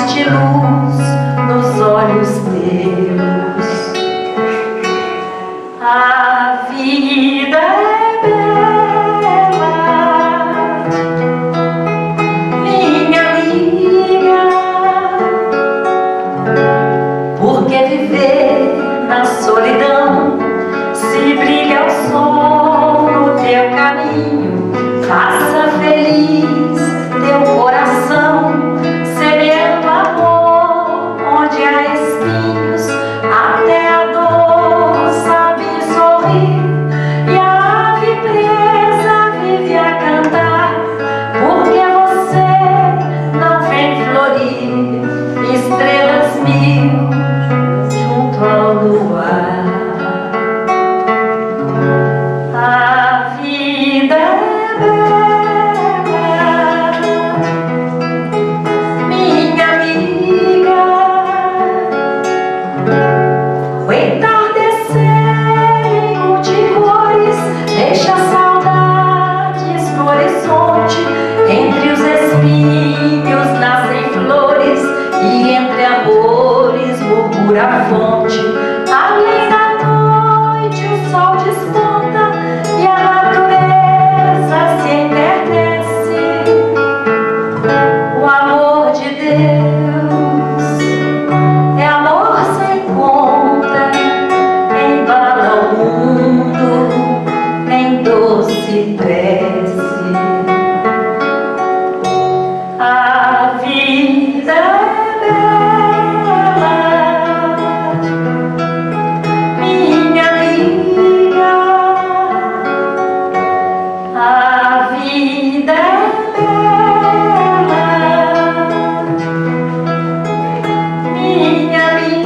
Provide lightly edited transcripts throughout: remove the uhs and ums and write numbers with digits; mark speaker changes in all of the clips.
Speaker 1: deixaste luz nos olhos teus. A vida é bela, minha amiga, porque viver na solidão, se brilha o sol no teu caminho, faça feliz teu coração, semeando amor onde há espinhos, até a dor sabe sorrir, e a ave presa vive a cantar, porque você não vem florir estrelas mil junto ao luar. A vida é bela, minha amiga, o entardecer em multicores deixa saudades no horizonte, entre os espinhos nascem flores e entre amores murmura a fonte. Além da noite o sol desponta e a natureza se enternece. O amor de Deus é amor sem conta, embala o mundo em doce prece. A vida é bela, minha amiga, a vida é bela, minha amiga.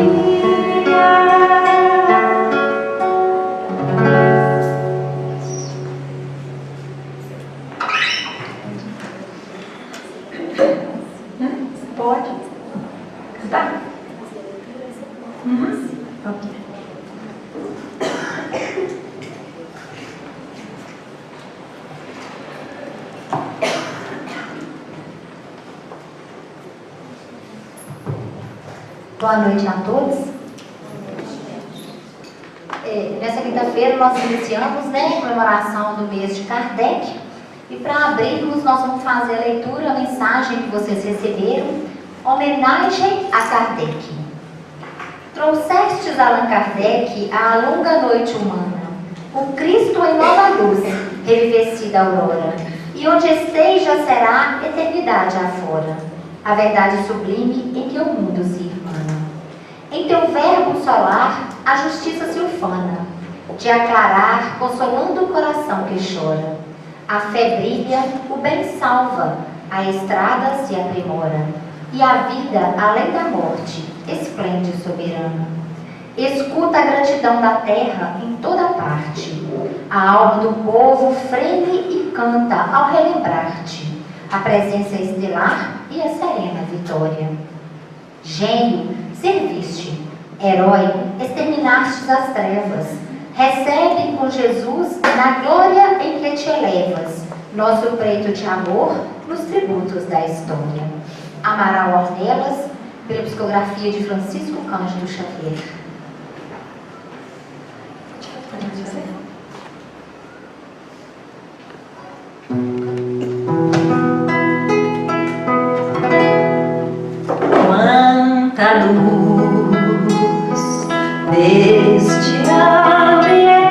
Speaker 1: Pode? Tá? Ok.
Speaker 2: Boa noite a todos. Nessa quinta-feira nós iniciamos, a comemoração do mês de Kardec. E para abrirmos, nós vamos fazer a leitura, a mensagem que vocês receberam, homenagem a Kardec. Trouxestes Allan Kardec à longa noite humana, o Cristo em nova luz, revivecida aurora, e onde esteja será eternidade afora, a verdade sublime em que o mundo se irmana. Em teu verbo solar, a justiça se ufana, de aclarar, consolando o coração que chora. A fé brilha, o bem salva, a estrada se aprimora, e a vida, além da morte, esplende soberana. Escuta a gratidão da terra em toda parte. A alma do povo freme e canta ao relembrar-te a presença estelar e a serena vitória. Gênio, serviste, herói, exterminastes as trevas. Recebe com Jesus na glória em que te elevas, nosso preito de amor nos tributos da história. Amaral Ornelas, pela psicografia de Francisco Cândido Xavier.
Speaker 1: Quanta luz deste ambiente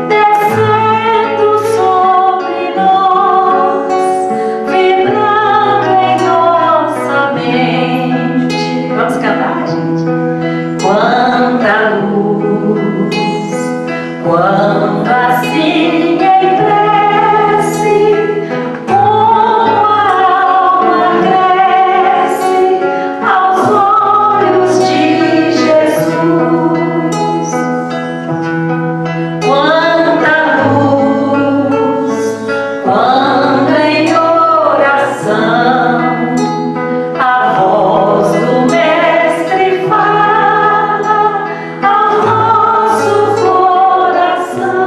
Speaker 1: descendo sobre nós, vibrando em nossa mente. Vamos cantar, gente? Quanta luz, quando assim em prece, como a alma cresce aos olhos de Jesus. Quanta luz, quando em oração a voz do Mestre fala ao nosso coração.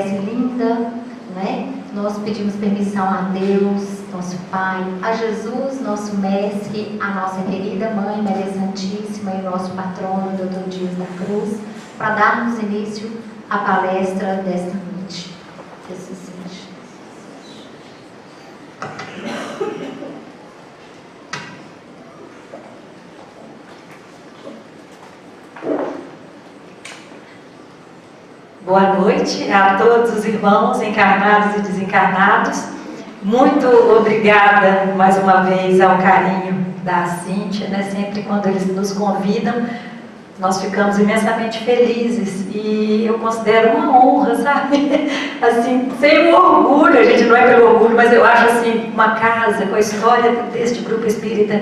Speaker 2: prece linda, né? Nós pedimos permissão a Deus, nosso Pai, a Jesus, nosso Mestre, a nossa querida Mãe Maria Santíssima e o nosso patrono, Dr. Dias da Cruz, para darmos início à palestra desta noite. Jesus seja.
Speaker 1: Boa noite a todos os irmãos encarnados e desencarnados. Muito obrigada mais uma vez ao carinho da Cíntia, né? Sempre quando eles nos convidam, nós ficamos imensamente felizes e eu considero uma honra, sabe? Assim, sem orgulho, a gente não é pelo orgulho, mas eu acho assim, uma casa com a história deste grupo espírita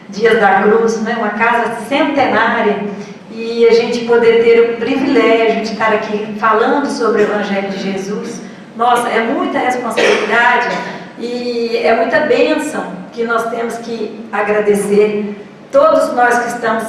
Speaker 1: Dias da Cruz, né? Uma casa centenária. E a gente poder ter o privilégio de estar aqui falando sobre o Evangelho de Jesus, nossa, é muita responsabilidade e é muita bênção que nós temos que agradecer. Todos nós que estamos,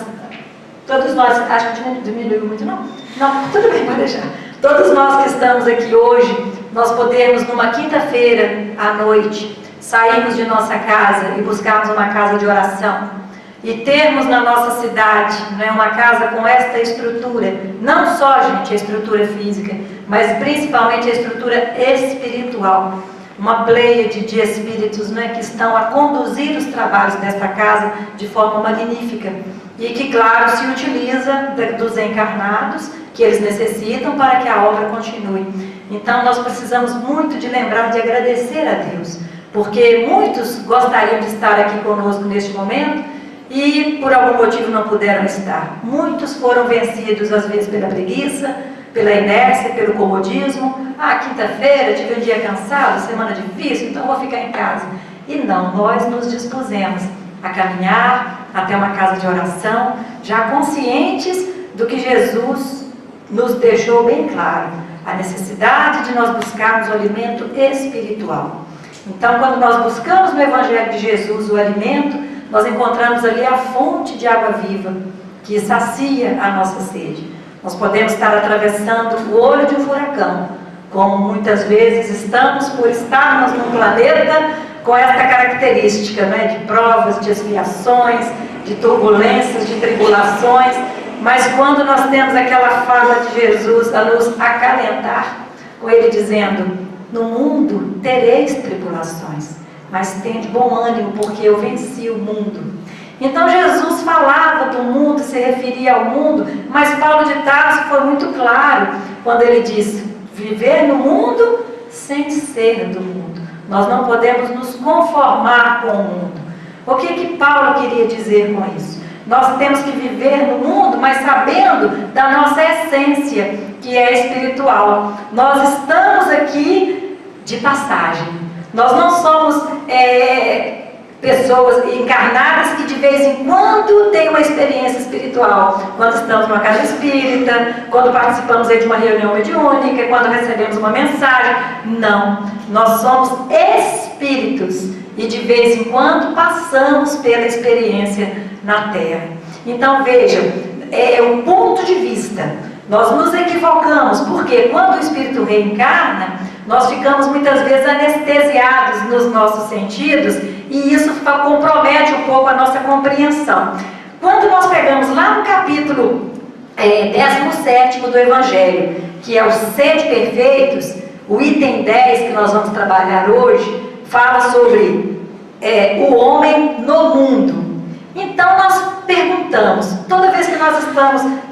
Speaker 1: acho que diminuiu muito, não? Não, tudo bem, pode deixar. Todos nós que estamos aqui hoje, nós podemos, numa quinta-feira à noite, sairmos de nossa casa e buscarmos uma casa de oração. E termos na nossa cidade, né, uma casa com esta estrutura, não só, gente, a estrutura física, mas principalmente a estrutura espiritual. Uma pleiade de espíritos, né, que estão a conduzir os trabalhos desta casa de forma magnífica. E que, claro, se utiliza dos encarnados que eles necessitam para que a obra continue. Então, nós precisamos muito de lembrar de agradecer a Deus, porque muitos gostariam de estar aqui conosco neste momento, e por algum motivo não puderam estar. Muitos foram vencidos às vezes pela preguiça, pela inércia, pelo comodismo. Quinta-feira, tive um dia cansado, semana difícil, então vou ficar em casa. E não, nós nos dispusemos a caminhar até uma casa de oração, já conscientes do que Jesus nos deixou bem claro, a necessidade de nós buscarmos o alimento espiritual. Então, quando nós buscamos no Evangelho de Jesus o alimento, nós encontramos ali a fonte de água viva, que sacia a nossa sede. Nós podemos estar atravessando o olho de um furacão, como muitas vezes estamos por estarmos num planeta com esta característica, né, de provas, de expiações, de turbulências, de tribulações, mas quando nós temos aquela fala de Jesus a nos acalentar, com ele dizendo, no mundo tereis tribulações, mas tende bom ânimo, porque eu venci o mundo. Então Jesus falava do mundo, se referia ao mundo, mas Paulo de Tarso foi muito claro quando ele disse, viver no mundo sem ser do mundo. Nós não podemos nos conformar com o mundo. O que Paulo queria dizer com isso? Nós temos que viver no mundo, mas sabendo da nossa essência, que é espiritual. Nós estamos aqui de passagem. Nós não somos pessoas encarnadas que de vez em quando têm uma experiência espiritual. Quando estamos numa casa espírita, quando participamos de uma reunião mediúnica, quando recebemos uma mensagem. Não, nós somos espíritos e de vez em quando passamos pela experiência na Terra. Então vejam, é um ponto de vista. Nós nos equivocamos, porque quando o espírito reencarna, nós ficamos muitas vezes anestesiados nos nossos sentidos e isso compromete um pouco a nossa compreensão. Quando nós pegamos lá no capítulo 17º do Evangelho, que é os 7 perfeitos, o item 10 que nós vamos trabalhar hoje, fala sobre o homem no mundo. Então nós perguntamos, toda vez que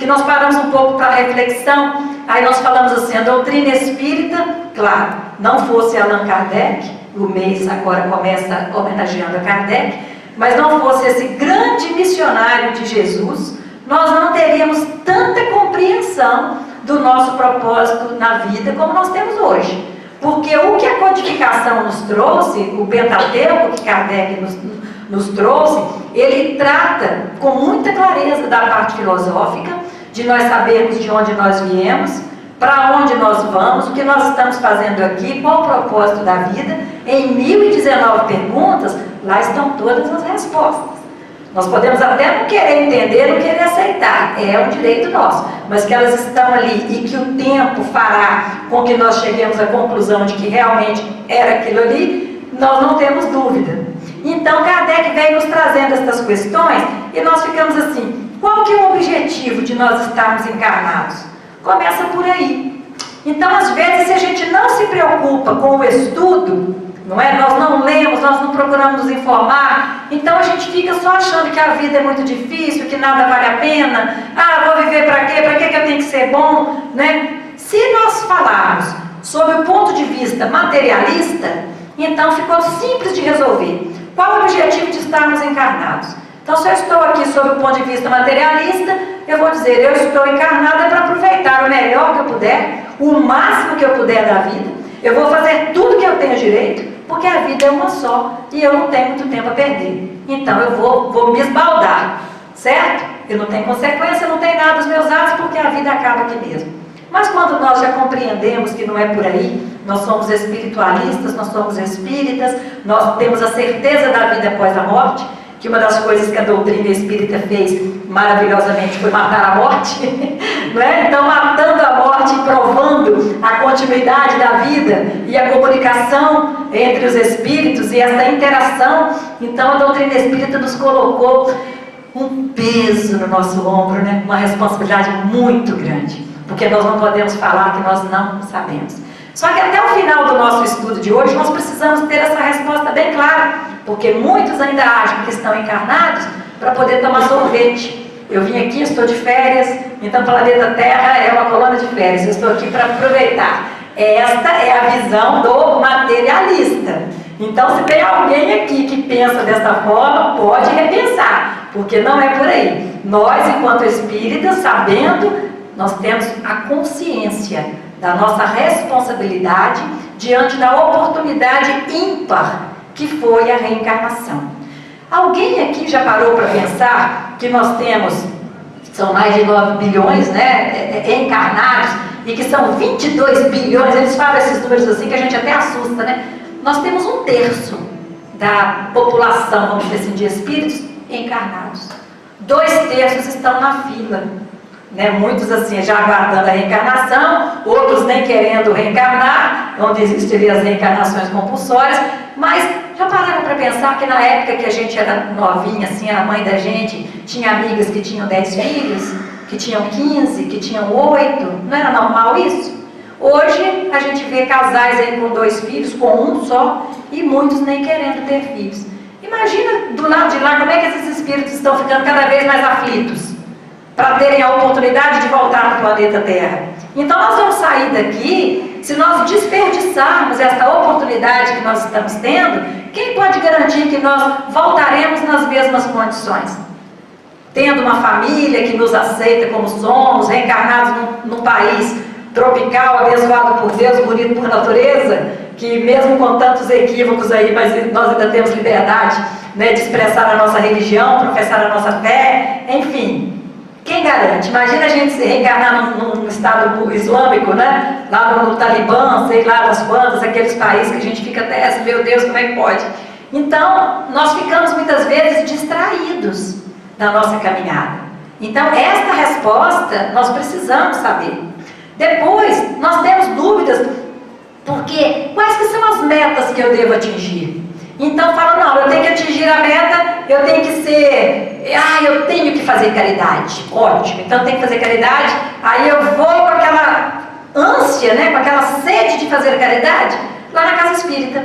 Speaker 1: nós paramos um pouco para a reflexão, aí nós falamos assim, a doutrina espírita, claro, não fosse Allan Kardec, o mês agora começa homenageando a Kardec, mas não fosse esse grande missionário de Jesus, nós não teríamos tanta compreensão do nosso propósito na vida como nós temos hoje. Porque o que a codificação nos trouxe, o Pentateuco que Kardec nos trouxe, ele trata com muita clareza da parte filosófica, de nós sabermos de onde nós viemos, para onde nós vamos, o que nós estamos fazendo aqui, qual o propósito da vida. Em 1019 perguntas, lá estão todas as respostas. Nós podemos até não querer entender, não querer aceitar, é um direito nosso, mas que elas estão ali e que o tempo fará com que nós cheguemos à conclusão de que realmente era aquilo ali, nós não temos dúvida. Então Kardec vem nos trazendo essas questões e nós ficamos assim, qual que é o objetivo de nós estarmos encarnados? Começa por aí. Então às vezes se a gente não se preocupa com o estudo, não é? Nós não lemos, nós não procuramos nos informar, então a gente fica só achando que a vida é muito difícil, que nada vale a pena, vou viver para quê? Para que eu tenho que ser bom? Né? Se nós falarmos sob o ponto de vista materialista, então ficou simples de resolver. Qual o objetivo de estarmos encarnados? Então se eu estou aqui sob o ponto de vista materialista, eu vou dizer, eu estou encarnada para aproveitar o melhor que eu puder, o máximo que eu puder da vida, eu vou fazer tudo que eu tenho direito, porque a vida é uma só e eu não tenho muito tempo a perder. Então eu vou me esbaldar, certo? Eu não tenho consequência, não tenho nada dos meus atos, porque a vida acaba aqui mesmo. Mas quando nós já compreendemos que não é por aí, nós somos espiritualistas, nós somos espíritas, nós temos a certeza da vida após a morte, que uma das coisas que a doutrina espírita fez maravilhosamente foi matar a morte, não é? Então matando a morte e provando a continuidade da vida e a comunicação entre os espíritos e essa interação, então a doutrina espírita nos colocou um peso no nosso ombro, né? Uma responsabilidade muito grande, porque nós não podemos falar que nós não sabemos. Só que até o final do nosso estudo de hoje nós precisamos ter essa resposta bem clara, porque muitos ainda acham que estão encarnados para poder tomar sorvete. Eu vim aqui, estou de férias, então o planeta Terra é uma colônia de férias, eu estou aqui para aproveitar. Esta é a visão do materialista. Então se tem alguém aqui que pensa dessa forma, pode repensar, porque não é por aí. Nós, enquanto espíritas, sabendo, nós temos a consciência da nossa responsabilidade diante da oportunidade ímpar que foi a reencarnação. Alguém aqui já parou para pensar que nós temos, são mais de 9 bilhões, né, encarnados, e que são 22 bilhões, eles falam esses números assim que a gente até assusta, né? Nós temos 1/3 da população, vamos dizer assim, de espíritos encarnados. 2/3 estão na fila. Né, muitos assim já aguardando a reencarnação, outros nem querendo reencarnar, onde existem as reencarnações compulsórias, mas já pararam para pensar que na época que a gente era novinha, assim, a mãe da gente tinha amigas que tinham 10 filhos, que tinham 15, que tinham 8, não era normal isso? Hoje a gente vê casais aí com 2 filhos, com um só, e muitos nem querendo ter filhos. Imagina do lado de lá como é que esses espíritos estão ficando cada vez mais aflitos, para terem a oportunidade de voltar para o planeta Terra. Então nós vamos sair daqui, se nós desperdiçarmos esta oportunidade que nós estamos tendo, quem pode garantir que nós voltaremos nas mesmas condições? Tendo uma família que nos aceita como somos, reencarnados num país tropical, abençoado por Deus, bonito por natureza, que mesmo com tantos equívocos aí, mas nós ainda temos liberdade, né, de expressar a nossa religião, professar a nossa fé, enfim. Quem garante? Imagina a gente se reencarnar num estado islâmico, né? Lá no Talibã, sei lá das quantas, aqueles países que a gente fica até assim, meu Deus, como é que pode? Então, nós ficamos muitas vezes distraídos na nossa caminhada. Então, esta resposta nós precisamos saber. Depois, nós temos dúvidas, porque quais que são as metas que eu devo atingir? Então fala, não, eu tenho que atingir a meta, eu tenho que ser, eu tenho que fazer caridade. Ótimo, então eu tenho que fazer caridade, aí eu vou com aquela ânsia, né, com aquela sede de fazer caridade, lá na casa espírita.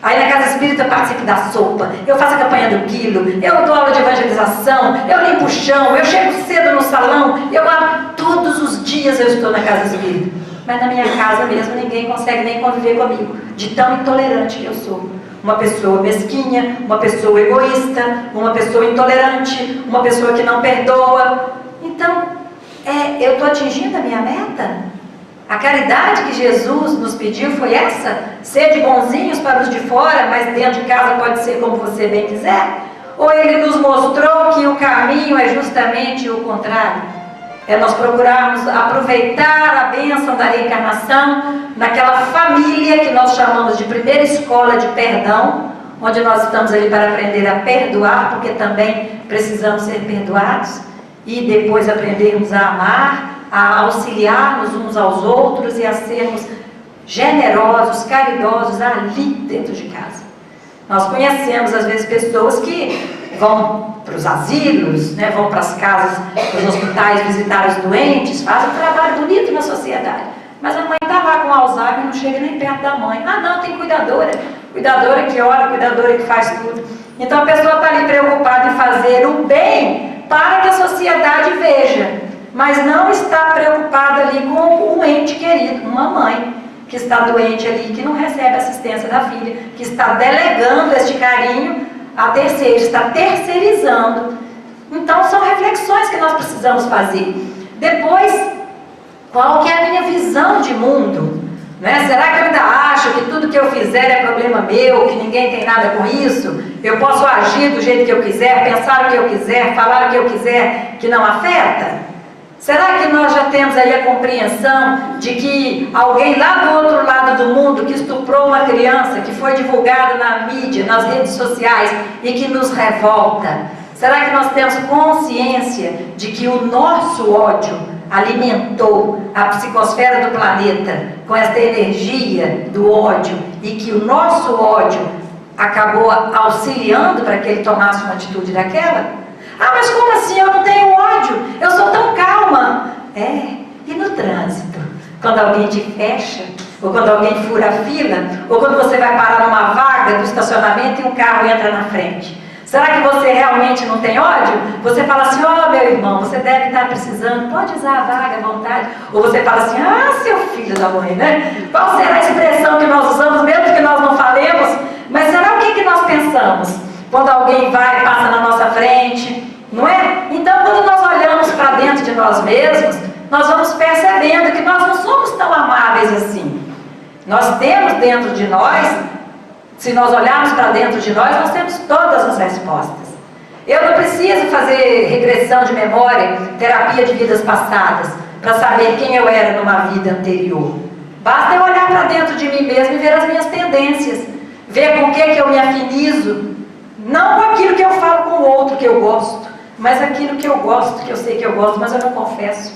Speaker 1: Aí na casa espírita eu participo da sopa, eu faço a campanha do quilo, eu dou aula de evangelização, eu limpo o chão, eu chego cedo no salão, todos os dias eu estou na casa espírita. Mas na minha casa mesmo ninguém consegue nem conviver comigo, de tão intolerante que eu sou. Uma pessoa mesquinha, uma pessoa egoísta, uma pessoa intolerante, uma pessoa que não perdoa. Então, eu estou atingindo a minha meta? A caridade que Jesus nos pediu foi essa? Ser de bonzinhos para os de fora, mas dentro de casa pode ser como você bem quiser? Ou Ele nos mostrou que o caminho é justamente o contrário? É nós procurarmos aproveitar a bênção da reencarnação naquela família que nós chamamos de primeira escola de perdão, onde nós estamos ali para aprender a perdoar, porque também precisamos ser perdoados, e depois aprendermos a amar, a auxiliarmos uns aos outros e a sermos generosos, caridosos ali dentro de casa. Nós conhecemos às vezes pessoas que vão para os asilos, né, vão para as casas, para os hospitais visitar os doentes, fazem um trabalho bonito na sociedade, mas a mãe está lá com Alzheimer e não chega nem perto da mãe. Ah não, tem cuidadora que ora, cuidadora que faz tudo. Então a pessoa está ali preocupada em fazer o bem para que a sociedade veja, mas não está preocupada ali com um ente querido, uma mãe que está doente ali, que não recebe assistência da filha, que está delegando este carinho a terceiros, está terceirizando. Então são reflexões que nós precisamos fazer. Depois, qual que é a minha visão de mundo? Né? Será que eu ainda acho que tudo que eu fizer é problema meu, que ninguém tem nada com isso? Eu posso agir do jeito que eu quiser, pensar o que eu quiser, falar o que eu quiser, que não afeta? Será que nós já temos aí a compreensão de que alguém lá do outro lado do mundo que estuprou uma criança, que foi divulgada na mídia, nas redes sociais e que nos revolta? Será que nós temos consciência de que o nosso ódio alimentou a psicosfera do planeta com esta energia do ódio e que o nosso ódio acabou auxiliando para que ele tomasse uma atitude daquela? Ah, mas como assim? Eu não tenho ódio, eu sou tão calma. E no trânsito? Quando alguém te fecha, ou quando alguém fura a fila, ou quando você vai parar numa vaga do estacionamento e um carro entra na frente. Será que você realmente não tem ódio? Você fala assim, meu irmão, você deve estar precisando, pode usar a vaga à vontade. Ou você fala assim, seu filho da mãe, né? Qual será a expressão que nós usamos, mesmo que nós não falemos? Mas será o que nós pensamos? Quando alguém vai e passa na nossa frente, não é? Então, quando nós olhamos para dentro de nós mesmos, nós vamos percebendo que nós não somos tão amáveis assim. Nós temos dentro de nós, se nós olharmos para dentro de nós temos todas as respostas. Eu não preciso fazer regressão de memória, terapia de vidas passadas, para saber quem eu era numa vida anterior. Basta eu olhar para dentro de mim mesmo e ver as minhas tendências, ver com o que eu me afinizo. Não com aquilo que eu falo com o outro que eu gosto, mas aquilo que eu gosto, que eu sei que eu gosto, mas eu não confesso.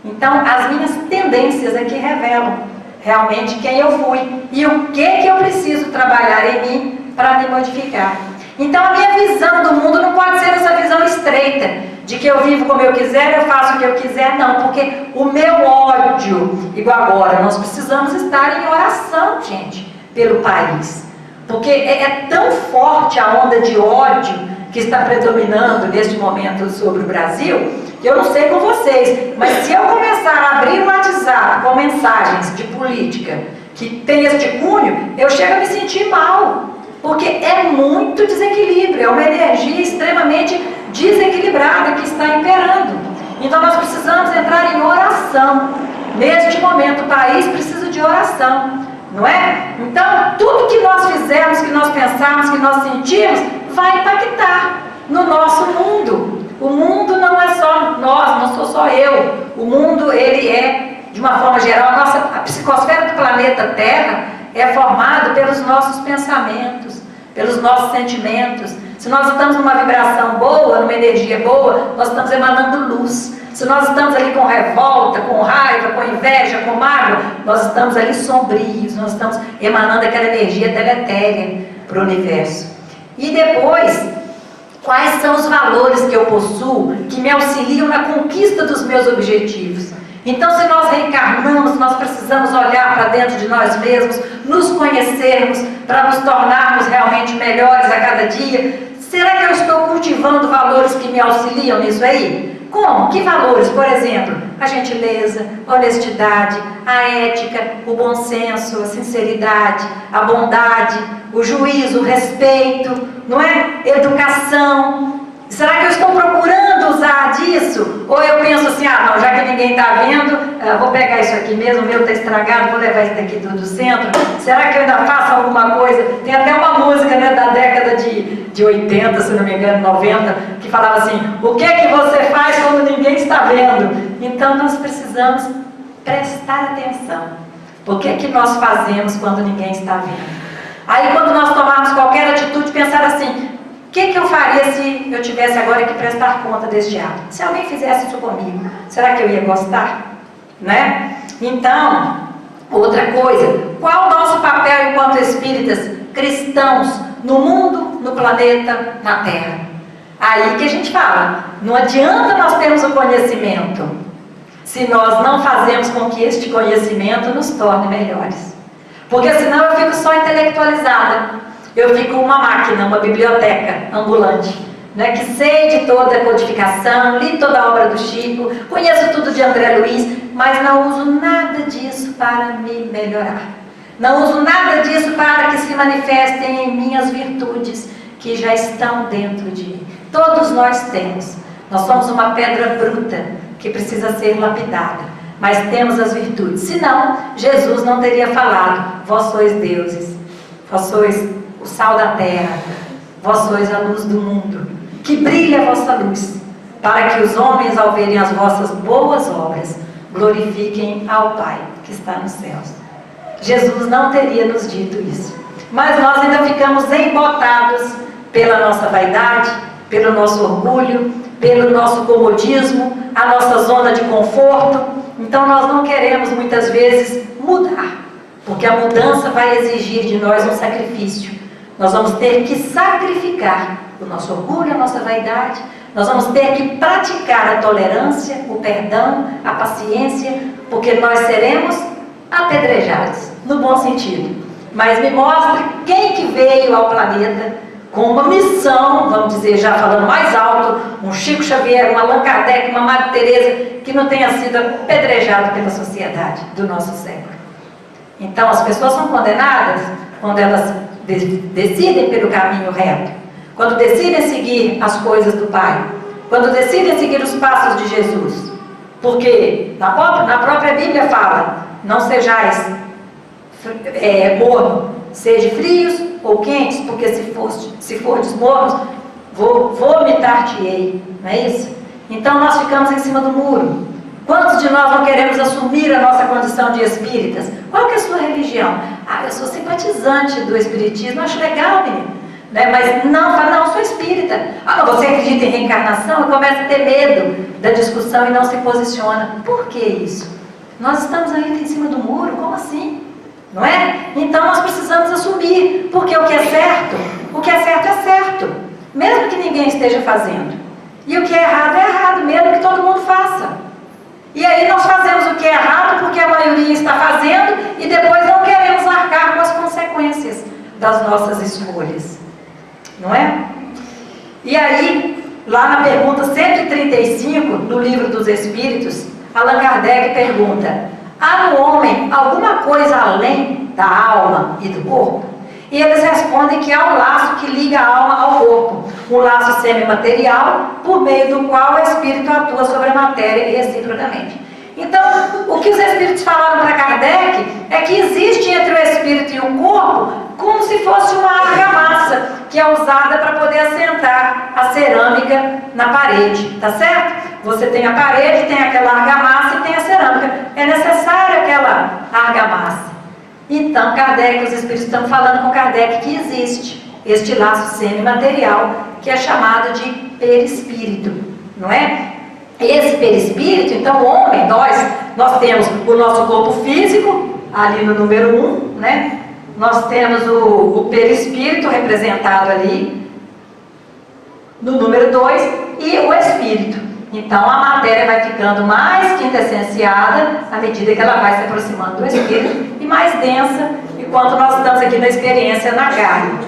Speaker 1: Então, as minhas tendências aqui revelam realmente quem eu fui e o que eu preciso trabalhar em mim para me modificar. Então, a minha visão do mundo não pode ser essa visão estreita, de que eu vivo como eu quiser, eu faço o que eu quiser, não, porque o meu ódio, igual agora, nós precisamos estar em oração, gente, pelo país. Porque é tão forte a onda de ódio que está predominando neste momento sobre o Brasil, que eu não sei com vocês, mas se eu começar a abrir o WhatsApp com mensagens de política que tem este cunho, eu chego a me sentir mal, porque é muito desequilíbrio, é uma energia extremamente desequilibrada que está imperando. Então nós precisamos entrar em oração. Neste momento o país precisa de oração. Não é? Então, tudo que nós fizermos, que nós pensarmos, que nós sentimos, vai impactar no nosso mundo. O mundo não é só nós, não sou só eu. O mundo, ele é, de uma forma geral, a psicosfera do planeta Terra é formada pelos nossos pensamentos, pelos nossos sentimentos. Se nós estamos numa vibração boa, numa energia boa, nós estamos emanando luz. Se nós estamos ali com revolta, com raiva, com inveja, com mágoa, nós estamos ali sombrios, nós estamos emanando aquela energia deletéria para o universo. E depois, quais são os valores que eu possuo que me auxiliam na conquista dos meus objetivos? Então, se nós reencarnamos, nós precisamos olhar para dentro de nós mesmos, nos conhecermos, para nos tornarmos realmente melhores a cada dia. Será que eu estou cultivando valores que me auxiliam nisso aí? Como? Que valores? Por exemplo, a gentileza, a honestidade, a ética, o bom senso, a sinceridade, a bondade, o juízo, o respeito, não é? Educação. Será que eu estou procurando usar disso? Ou eu penso assim, não, já que ninguém está vendo, vou pegar isso aqui mesmo, o meu está estragado, vou levar isso daqui do centro. Será que eu ainda faço alguma coisa? Tem até uma música, né, da década de 80, se não me engano, 90, que falava assim, o que é que você faz quando ninguém está vendo? Então nós precisamos prestar atenção. O que é que nós fazemos quando ninguém está vendo? Aí quando nós tomarmos qualquer atitude, pensar assim, o que eu faria se eu tivesse agora que prestar conta deste ato? Se alguém fizesse isso comigo, será que eu ia gostar? Né? Então, outra coisa, qual o nosso papel enquanto espíritas cristãos no mundo, no planeta, na Terra? Aí que a gente fala, não adianta nós termos o conhecimento se nós não fazemos com que este conhecimento nos torne melhores. Porque senão eu fico só intelectualizada. Eu fico uma máquina, uma biblioteca ambulante, né, que sei de toda a codificação, li toda a obra do Chico, conheço tudo de André Luiz, mas não uso nada disso para me melhorar. Não uso nada disso para que se manifestem em mim as virtudes que já estão dentro de mim. Todos nós temos. Nós somos uma pedra bruta que precisa ser lapidada, mas temos as virtudes. Senão, Jesus não teria falado, vós sois deuses, vós sois o sal da terra, vós sois a luz do mundo, que brilhe a vossa luz, para que os homens, ao verem as vossas boas obras, glorifiquem ao Pai que está nos céus. Jesus não teria nos dito isso, mas nós ainda ficamos embotados pela nossa vaidade, pelo nosso orgulho, pelo nosso comodismo, a nossa zona de conforto. Então nós não queremos muitas vezes mudar, porque a mudança vai exigir de nós um sacrifício. Nós vamos ter que sacrificar o nosso orgulho, a nossa vaidade. Nós vamos ter que praticar a tolerância, o perdão, a paciência, porque nós seremos apedrejados, no bom sentido. Mas me mostre quem que veio ao planeta com uma missão, vamos dizer, já falando mais alto, um Chico Xavier, um Allan Kardec, uma Madre Teresa, que não tenha sido apedrejado pela sociedade do nosso século. Então as pessoas são condenadas quando elas decidem pelo caminho reto, quando decidem seguir as coisas do Pai, quando decidem seguir os passos de Jesus. Porque na própria Bíblia fala, não sejais morno, sejam frios ou quentes, porque se fordes mornos, vomitar-te-ei, não é isso? Então nós ficamos em cima do muro. Quantos de nós não queremos assumir a nossa condição de espíritas? Qual que é a sua religião? Ah, eu sou simpatizante do espiritismo, acho legal, menino. Né? Mas não, sou espírita. Ah, você acredita em reencarnação? E começa a ter medo da discussão e não se posiciona. Por que isso? Nós estamos ainda em cima do muro, como assim? Não é? Então nós precisamos assumir, porque o que é certo é certo, mesmo que ninguém esteja fazendo. E o que é errado, mesmo que todo mundo faça. E aí nós fazemos o que é errado porque a maioria está fazendo e depois não queremos arcar com as consequências das nossas escolhas. Não é? E aí, lá na pergunta 135, no Livro dos Espíritos, Allan Kardec pergunta, há no homem alguma coisa além da alma e do corpo? E eles respondem que há um laço que liga a alma ao corpo, um laço semimaterial, por meio do qual o espírito atua sobre a matéria e reciprocamente. Então, o que os espíritos falaram para Kardec é que existe entre o espírito e o corpo como se fosse uma argamassa que é usada para poder assentar a cerâmica na parede, tá certo? Você tem a parede, tem aquela argamassa e tem a cerâmica. É necessária aquela argamassa. Então, Kardec, os espíritos estão falando com Kardec que existe este laço semimaterial que é chamado de perispírito, não é? Esse perispírito, então o homem, nós temos o nosso corpo físico, ali no número 1, né? Nós temos o perispírito representado ali, no número 2, e o espírito. Então a matéria vai ficando mais quintessenciada à medida que ela vai se aproximando do espírito e mais densa, enquanto nós estamos aqui na experiência na carne.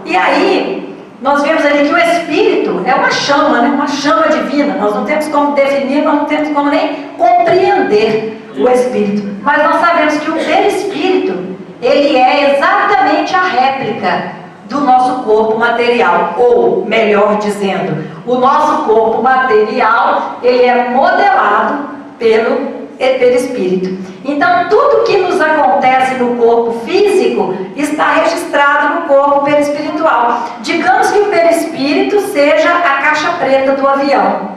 Speaker 1: E aí, nós vemos ali que o espírito é uma chama, né? Uma chama divina. Nós não temos como definir, nós não temos como nem compreender o espírito. Mas nós sabemos que o perispírito, ele é exatamente a réplica do nosso corpo material. Ou, melhor dizendo, o nosso corpo material, ele é modelado pelo perispírito. Então, tudo que nos acontece no corpo físico está registrado no corpo perispiritual. Digamos que o perispírito seja a caixa preta do avião.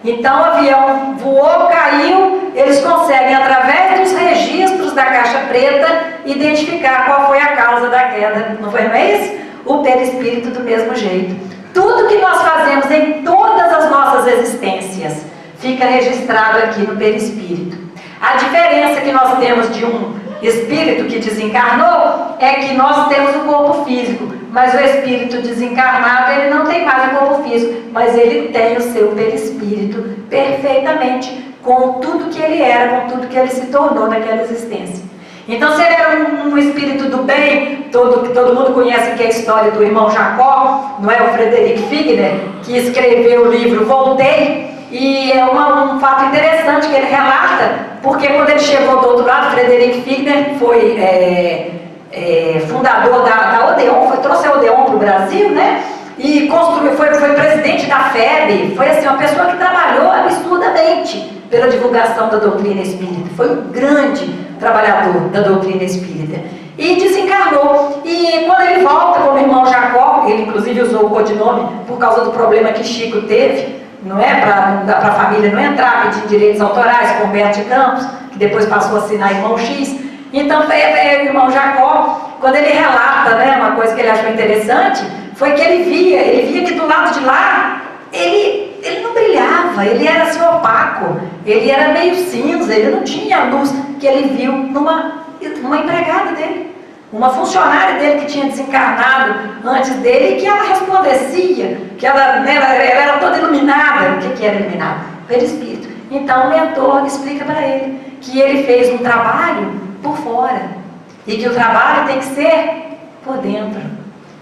Speaker 1: Então, o avião voou, caiu, eles conseguem, através dos registros espíritos da caixa preta identificar qual foi a causa da queda. Não é isso? O perispírito do mesmo jeito. Tudo que nós fazemos em todas as nossas existências fica registrado aqui no perispírito. A diferença que nós temos de um espírito que desencarnou é que nós temos o corpo físico, mas o espírito desencarnado, ele não tem mais o corpo físico, mas ele tem o seu perispírito perfeitamente, com tudo que ele era, com tudo que ele se tornou naquela existência. Então, se ele era um espírito do bem, todo mundo conhece que é a história do irmão Jacó, não é? O Frederick Figner, que escreveu o livro Voltei, e é um fato interessante que ele relata, porque quando ele chegou do outro lado, Frederick Figner foi fundador da Odeon, trouxe a Odeon para o Brasil, né? E construiu, foi presidente da FEB, foi assim, uma pessoa que trabalhou absurdamente pela divulgação da doutrina espírita, foi um grande trabalhador da doutrina espírita. E desencarnou. E quando ele volta como irmão Jacó, ele inclusive usou o codinome por causa do problema que Chico teve, não é? Para a família não entrar, pedindo direitos autorais, com Humberto de Campos, que depois passou a assinar irmão X. Então, o irmão Jacó, quando ele relata, né, uma coisa que ele achou interessante, foi que ele via que do lado de lá, ele não brilhava, ele era assim opaco, ele era meio cinza, ele não tinha a luz que ele viu numa empregada dele, uma funcionária dele que tinha desencarnado antes dele, e que ela resplandecia, que ela, né, ela era toda iluminada. O que era iluminada? Pelo espírito. Então o mentor explica para ele que ele fez um trabalho por fora e que o trabalho tem que ser por dentro.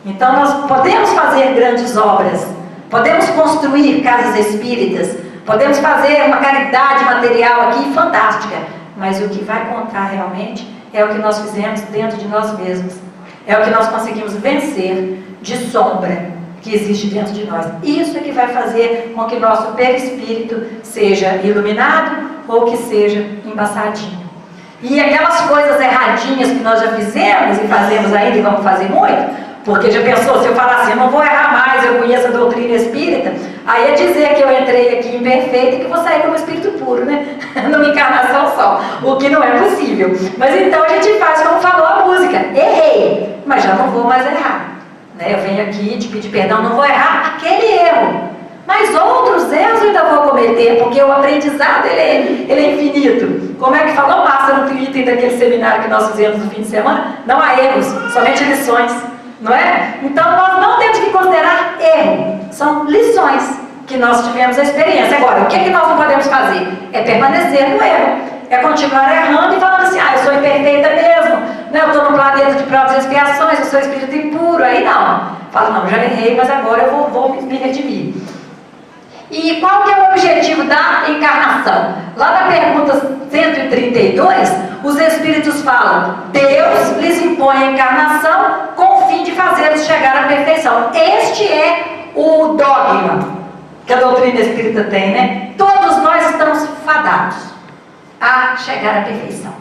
Speaker 1: Então nós podemos fazer grandes obras, podemos construir casas espíritas, podemos fazer uma caridade material aqui fantástica, mas o que vai contar realmente é o que nós fizemos dentro de nós mesmos, é o que nós conseguimos vencer de sombra que existe dentro de nós. Isso é que vai fazer com que nosso perispírito seja iluminado ou que seja embaçadinho. E aquelas coisas erradinhas que nós já fizemos e fazemos ainda e vamos fazer muito, porque já pensou, se eu falar assim, eu não vou errar mais, eu conheço a doutrina espírita, aí é dizer que eu entrei aqui imperfeito e que vou sair como espírito puro, né? Numa encarnação só, o que não é possível. Mas então a gente faz como falou a música, errei, mas já não vou mais errar, né? Eu venho aqui te pedir perdão, não vou errar aquele erro, mas outros erros eu ainda vou cometer, porque o aprendizado ele é infinito. Como é que falou Márcia no item daquele seminário que nós fizemos no fim de semana? Não há erros, somente lições. Não é? Então nós não temos que considerar erro, são lições que nós tivemos a experiência. Agora, o que nós não podemos fazer? É permanecer no erro, é continuar errando e falando assim, eu sou imperfeita mesmo, né? Eu estou no planeta de provas e expiações, eu sou espírito impuro, aí não. Fala, não, já errei, mas agora eu vou me redimir. E qual que é o objetivo da encarnação? Lá na pergunta 132, os espíritos falam, Deus lhes impõe a encarnação com o fim de fazê-los chegar à perfeição. Este é o dogma que a doutrina espírita tem, né? Todos nós estamos fadados a chegar à perfeição.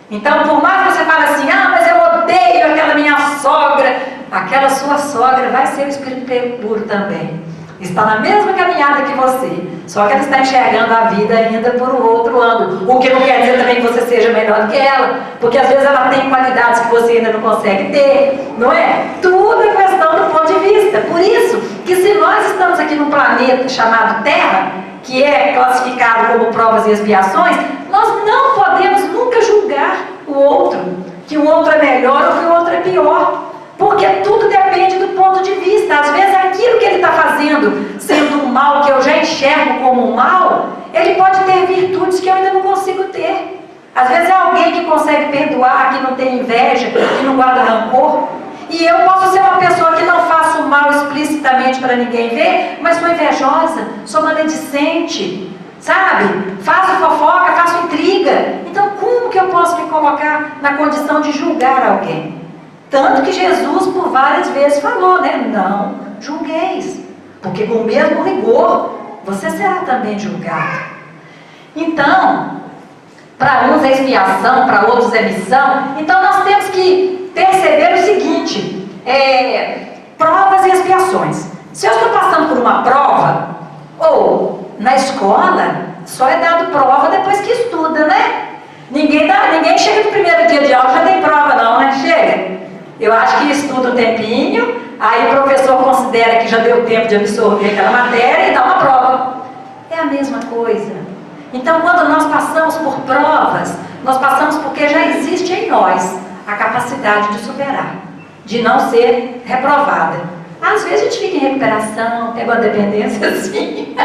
Speaker 1: Então, por mais que você fale assim, mas eu odeio aquela minha sogra, aquela sua sogra vai ser o espírito puro também. Está na mesma caminhada que você, só que ela está enxergando a vida ainda por um outro ângulo, o que não quer dizer também que você seja melhor do que ela, porque às vezes ela tem qualidades que você ainda não consegue ter, não é? Tudo é questão do ponto de vista. Por isso que se nós estamos aqui num planeta chamado Terra, que é classificado como provas e expiações, nós não podemos nunca julgar o outro, que o outro é melhor ou que o outro é pior. Porque tudo depende do ponto de vista. Às vezes aquilo que ele está fazendo, sendo um mal que eu já enxergo como um mal, ele pode ter virtudes que eu ainda não consigo ter. Às vezes é alguém que consegue perdoar, que não tem inveja, que não guarda rancor. E eu posso ser uma pessoa que não faço mal explicitamente para ninguém ver, mas sou invejosa, sou maledicente, sabe? Faço fofoca, faço intriga. Então como que eu posso me colocar na condição de julgar alguém? Tanto que Jesus por várias vezes falou, né? Não julgueis, porque com o mesmo rigor você será também julgado. Então, para uns é expiação, para outros é missão. Então nós temos que perceber o seguinte, provas e expiações. Se eu estou passando por uma prova, ou na escola, só é dado prova depois que estuda, né? Ninguém chega no primeiro Eu acho que estuda um tempinho, aí o professor considera que já deu tempo de absorver aquela matéria e dá uma prova. É a mesma coisa. Então, quando nós passamos por provas, nós passamos porque já existe em nós a capacidade de superar, de não ser reprovada. Às vezes a gente fica em recuperação, pega uma dependência assim,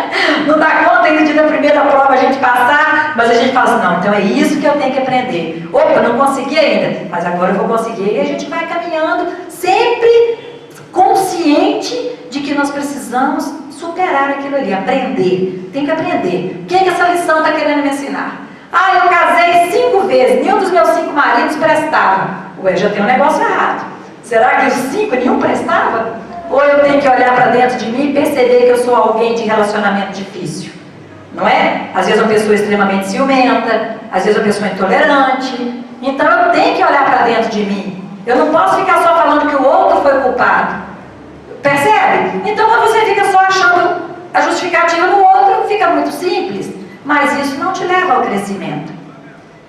Speaker 1: não dá conta ainda de na primeira prova a gente passar, mas a gente fala assim, não, então é isso que eu tenho que aprender. Opa, não consegui ainda, mas agora eu vou conseguir. E a gente vai caminhando, sempre consciente de que nós precisamos superar aquilo ali, aprender. Tem que aprender. O que é que essa lição está querendo me ensinar? Ah, eu casei 5 vezes, nenhum dos meus 5 maridos prestava. Ué, já tem um negócio errado. Será que os 5 nenhum prestava? Ou eu tenho que olhar para dentro de mim e perceber que eu sou alguém de relacionamento difícil? Não é? Às vezes uma pessoa extremamente ciumenta, às vezes uma pessoa intolerante. Então eu tenho que olhar para dentro de mim. Eu não posso ficar só falando que o outro foi culpado. Percebe? Então quando você fica só achando a justificativa no outro, fica muito simples. Mas isso não te leva ao crescimento.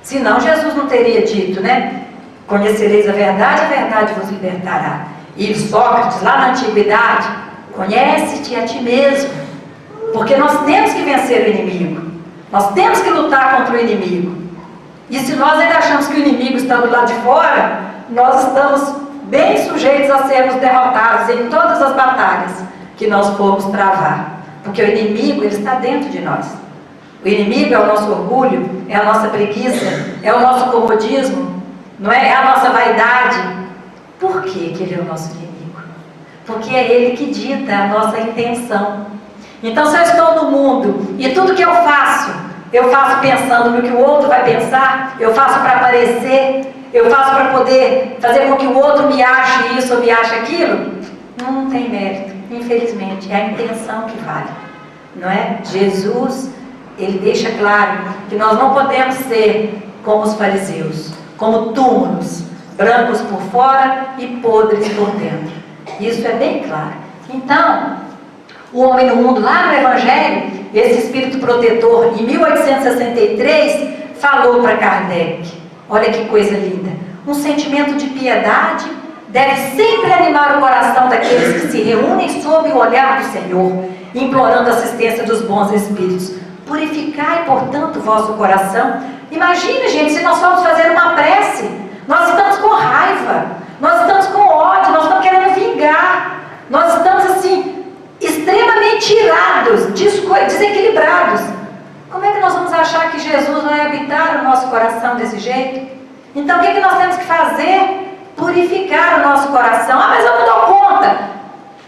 Speaker 1: Senão Jesus não teria dito, né? Conhecereis a verdade vos libertará. E Sócrates, lá na antiguidade, conhece-te a ti mesmo. Porque nós temos que vencer o inimigo. Nós temos que lutar contra o inimigo. E se nós ainda achamos que o inimigo está do lado de fora, nós estamos bem sujeitos a sermos derrotados em todas as batalhas que nós formos travar. Porque o inimigo, ele está dentro de nós. O inimigo é o nosso orgulho, é a nossa preguiça, é o nosso comodismo, não é? É a nossa vaidade. Por que ele é o nosso inimigo? Porque é ele que dita a nossa intenção. Então, se eu estou no mundo e tudo que eu faço pensando no que o outro vai pensar, eu faço para aparecer, eu faço para poder fazer com que o outro me ache isso ou me ache aquilo, não tem mérito, infelizmente. É a intenção que vale, não é? Jesus, ele deixa claro que nós não podemos ser como os fariseus, como túmulos, brancos por fora e podres por dentro. Isso é bem claro. Então, o Homem no Mundo, lá no Evangelho, esse espírito protetor, em 1863, falou para Kardec, olha que coisa linda, um sentimento de piedade deve sempre animar o coração daqueles que se reúnem sob o olhar do Senhor, implorando a assistência dos bons espíritos. Purificai, portanto, o vosso coração. Imagina, gente, se nós formos fazer uma prece, nós estamos com raiva, nós estamos com ódio, nós estamos querendo vingar, nós estamos assim, extremamente irados, desequilibrados. Como é que nós vamos achar que Jesus vai habitar o nosso coração desse jeito? Então o que nós temos que fazer? Purificar o nosso coração. Ah, mas eu não dou conta.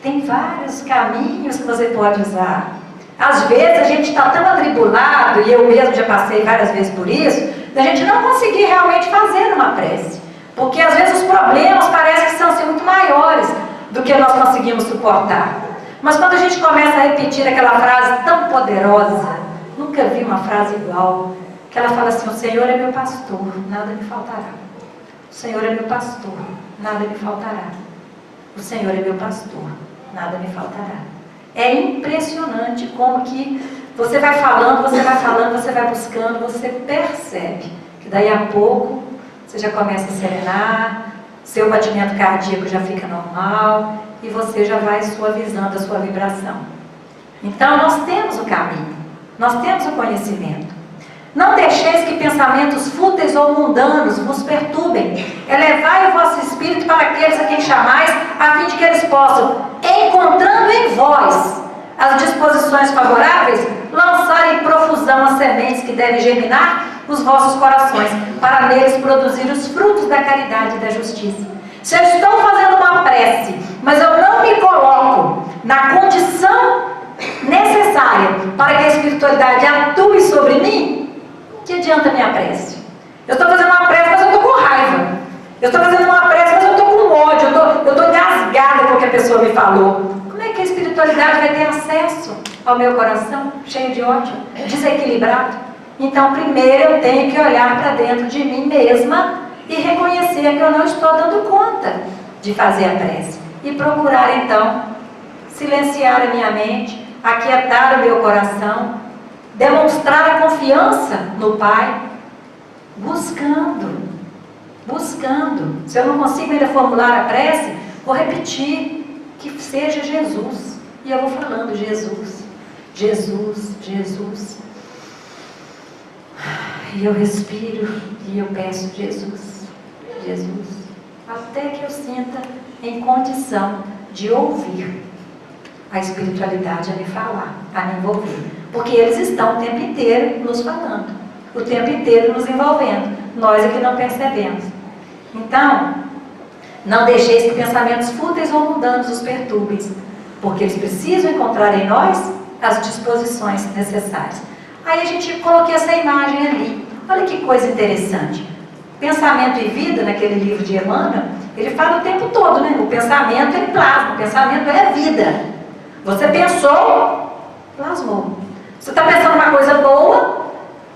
Speaker 1: Tem vários caminhos que você pode usar. Às vezes a gente está tão atribulado, e eu mesmo já passei várias vezes por isso, da gente não conseguir realmente fazer uma prece. Porque às vezes os problemas parecem que são assim, muito maiores do que nós conseguimos suportar. Mas quando a gente começa a repetir aquela frase tão poderosa, nunca vi uma frase igual, que ela fala assim: o Senhor é meu pastor, nada me faltará. O Senhor é meu pastor, nada me faltará. O Senhor é meu pastor, nada me faltará. É impressionante como que você vai falando, você vai buscando, você percebe que daí a pouco você já começa a serenar, seu batimento cardíaco já fica normal e você já vai suavizando a sua vibração. Então nós temos o caminho, nós temos o conhecimento. Não deixeis que pensamentos fúteis ou mundanos vos perturbem. Elevai o vosso espírito para aqueles a quem chamais, a fim de que eles possam, encontrando em vós as disposições favoráveis, lançar em profusão as sementes que devem germinar os vossos corações, para neles produzir os frutos da caridade e da justiça. Se eu estou fazendo uma prece, mas eu não me coloco na condição necessária para que a espiritualidade atue sobre mim, que adianta a minha prece? Eu estou fazendo uma prece, mas eu estou com raiva. Eu estou fazendo uma prece, mas eu estou com ódio. Eu estou engasgada com o que a pessoa me falou. Como é que a espiritualidade vai ter acesso ao meu coração, cheio de ódio, desequilibrado? Então, primeiro eu tenho que olhar para dentro de mim mesma e reconhecer que eu não estou dando conta de fazer a prece. E procurar, então, silenciar a minha mente, aquietar o meu coração, demonstrar a confiança no Pai, buscando buscando. Se eu não consigo ainda formular a prece, vou repetir, que seja Jesus. E eu vou falando, Jesus, Jesus, Jesus. E eu respiro e eu peço, Jesus, Jesus, até que eu sinta em condição de ouvir a espiritualidade a me falar, a me envolver. Porque eles estão o tempo inteiro nos falando, o tempo inteiro nos envolvendo. Nós é que não percebemos. Então, não deixeis que pensamentos fúteis ou mundanos os perturbem, porque eles precisam encontrar em nós as disposições necessárias. Aí a gente coloquei essa imagem ali. Olha que coisa interessante. Pensamento e Vida, naquele livro de Emmanuel, ele fala o tempo todo, né? O pensamento ele plasma, o pensamento é vida. Você pensou, plasmou. Você está pensando uma coisa boa,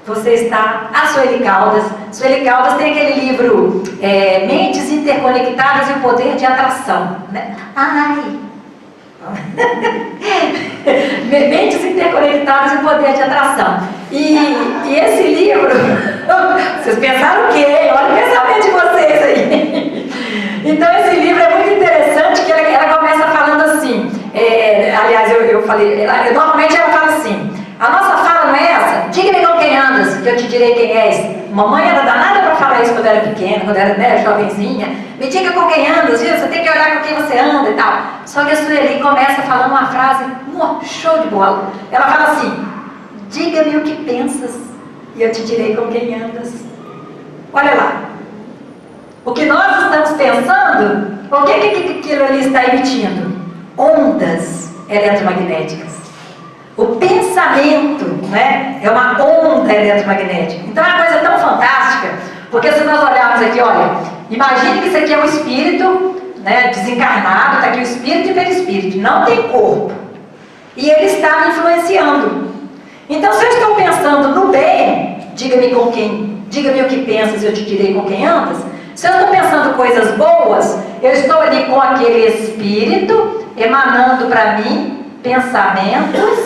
Speaker 1: você está... A Sueli Caldas. Sueli Caldas tem aquele livro, Mentes Interconectadas e o Poder de Atração, né? Ai... Mentes Interconectadas e o Poder de Atração. E esse livro, vocês pensaram o quê? Olha o pensamento de vocês aí. Então esse livro é muito interessante, que ela começa falando assim, aliás, eu falei, normalmente ela fala assim: a nossa fala não é essa, diga-me com quem andas, que eu te direi quem és. Mamãe era danada para falar isso quando eu era pequena, quando eu era jovenzinha. Me diga com quem andas, viu? Você tem que olhar com quem você anda e tal. Só que a Sueli começa falando uma frase, show de bola. Ela fala assim: diga-me o que pensas e eu te direi com quem andas. Olha lá. O que nós estamos pensando, o que aquilo ali está emitindo? Ondas eletromagnéticas. O pensamento, né, é uma onda eletromagnética. Então é uma coisa tão fantástica, porque se nós olharmos aqui, olha, imagine que isso aqui é um espírito, né, desencarnado, está aqui o espírito e o perispírito, não tem corpo. E ele está me influenciando. Então se eu estou pensando no bem, diga-me o que pensas e eu te direi com quem andas. Se eu estou pensando coisas boas, eu estou ali com aquele espírito emanando para mim pensamentos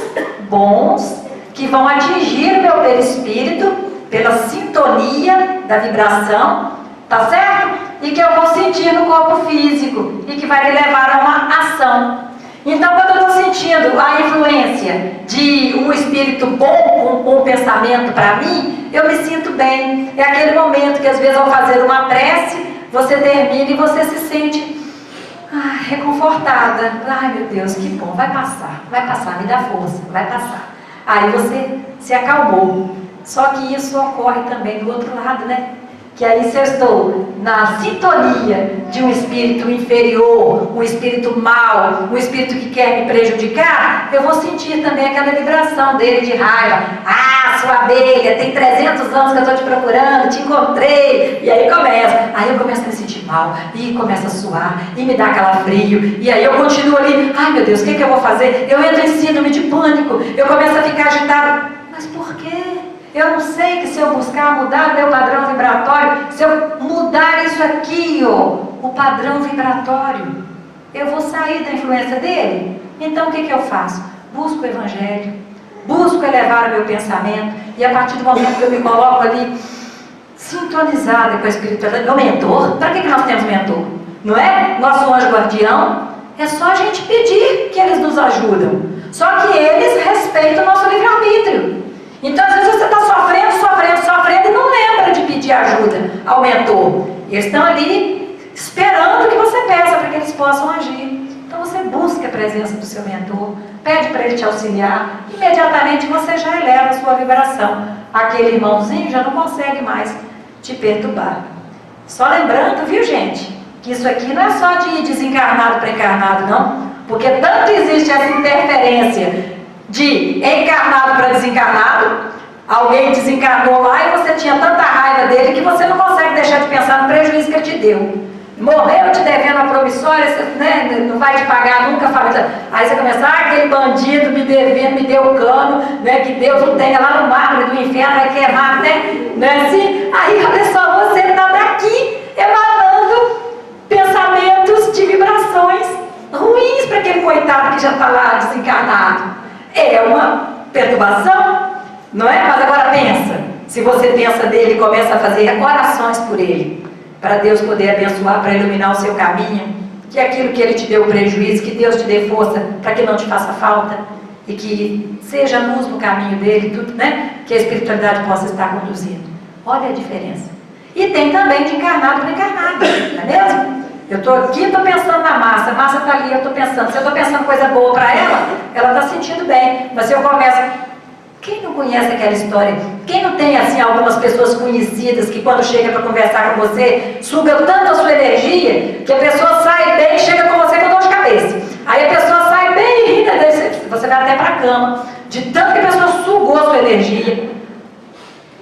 Speaker 1: bons que vão atingir o meu perispírito pela sintonia da vibração, tá certo? E que eu vou sentir no corpo físico e que vai me levar a uma ação. Então, quando eu estou sentindo a influência de um espírito bom com um pensamento para mim, eu me sinto bem. É aquele momento que às vezes ao fazer uma prece, você termina e você se sente reconfortada. Ai meu Deus, que bom, vai passar, me dá força, vai passar. Aí você se acalmou. Só que isso ocorre também do outro lado, né? Que aí se eu estou na sintonia de um espírito inferior, um espírito mau, um espírito que quer me prejudicar, eu vou sentir também aquela vibração dele de raiva. Ah, sua abelha, tem 300 anos que eu estou te procurando, te encontrei. E aí começa. Aí eu começo a me sentir mal, e começa a suar, e me dá calafrio. E aí eu continuo ali, ai meu Deus, o que eu vou fazer? Eu entro em síndrome de pânico, eu começo a ficar agitada. Mas por quê? Eu não sei que se eu buscar mudar o meu padrão vibratório, se eu mudar isso aqui, o padrão vibratório, eu vou sair da influência dele? Então o que eu faço? Busco o Evangelho, busco elevar o meu pensamento, e a partir do momento que eu me coloco ali, sintonizada com a espiritualidade, meu mentor, para que nós temos mentor? Não é? Nosso anjo guardião, é só a gente pedir que eles nos ajudam. Só que eles respeitam o nosso livre-arbítrio. Então, às vezes você está sofrendo e não lembra de pedir ajuda ao mentor. Eles estão ali esperando que você peça para que eles possam agir. Então, você busca a presença do seu mentor, pede para ele te auxiliar, imediatamente você já eleva a sua vibração. Aquele irmãozinho já não consegue mais te perturbar. Só lembrando, viu gente, que isso aqui não é só de desencarnado para encarnado, não. Porque tanto existe essa interferência de encarnado para desencarnado, alguém desencarnou lá e você tinha tanta raiva dele que você não consegue deixar de pensar no prejuízo que ele te deu. Morreu te devendo a promissória, você, né, não vai te pagar nunca. Aí você começa, aquele bandido me devendo, me deu o cano, né, que Deus não tenha lá no mármore do inferno, vai queimar, né, assim. Aí olha só, você está daqui emanando pensamentos de vibrações ruins para aquele coitado que já está lá desencarnado. É uma perturbação, não é? Mas agora pensa, se você pensa dele e começa a fazer orações por ele, para Deus poder abençoar, para iluminar o seu caminho, que aquilo que Ele te deu prejuízo, que Deus te dê força para que não te faça falta e que seja luz no caminho dele, tudo, né? Que a espiritualidade possa estar conduzindo. Olha a diferença. E tem também de encarnado para encarnado, não é mesmo? Eu estou aqui, estou pensando na Márcia, a Márcia está ali, eu estou pensando. Se eu estou pensando coisa boa para ela está sentindo bem. Mas se eu começo... Quem não conhece aquela história? Quem não tem, assim, algumas pessoas conhecidas que quando chega para conversar com você, suga tanto a sua energia, que a pessoa sai bem e chega com você com dor de cabeça. Aí a pessoa sai bem e você vai até para a cama, de tanto que a pessoa sugou a sua energia.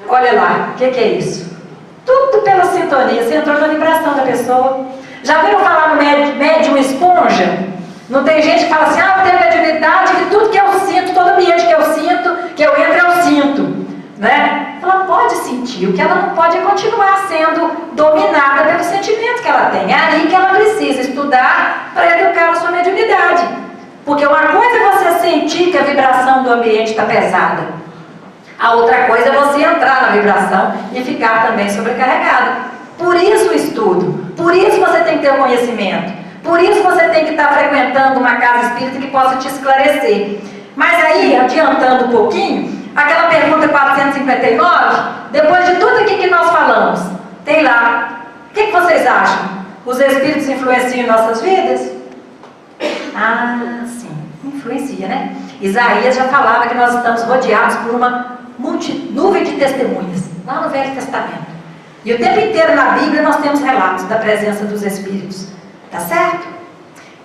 Speaker 1: Olha lá, o que é isso? Tudo pela sintonia, você entrou na vibração da pessoa. Já viram falar no médium esponja? Não tem gente que fala assim, eu tenho mediunidade, que tudo que eu sinto, todo ambiente que eu sinto, que eu entro, eu sinto. Né? Ela pode sentir, o que ela não pode é continuar sendo dominada pelo sentimento que ela tem. É aí que ela precisa estudar para educar a sua mediunidade. Porque uma coisa é você sentir que a vibração do ambiente está pesada. A outra coisa é você entrar na vibração e ficar também sobrecarregada. Por isso o estudo, por isso você tem que ter o conhecimento. Por isso você tem que estar frequentando uma casa espírita que possa te esclarecer. Mas aí, adiantando um pouquinho, aquela pergunta 459, depois de tudo aqui que nós falamos, tem lá, o que vocês acham? Os espíritos influenciam em nossas vidas? Ah, sim, influencia, né? Isaías já falava que nós estamos rodeados por uma nuvem de testemunhas, lá no Velho Testamento. E o tempo inteiro na Bíblia nós temos relatos da presença dos espíritos. Tá certo?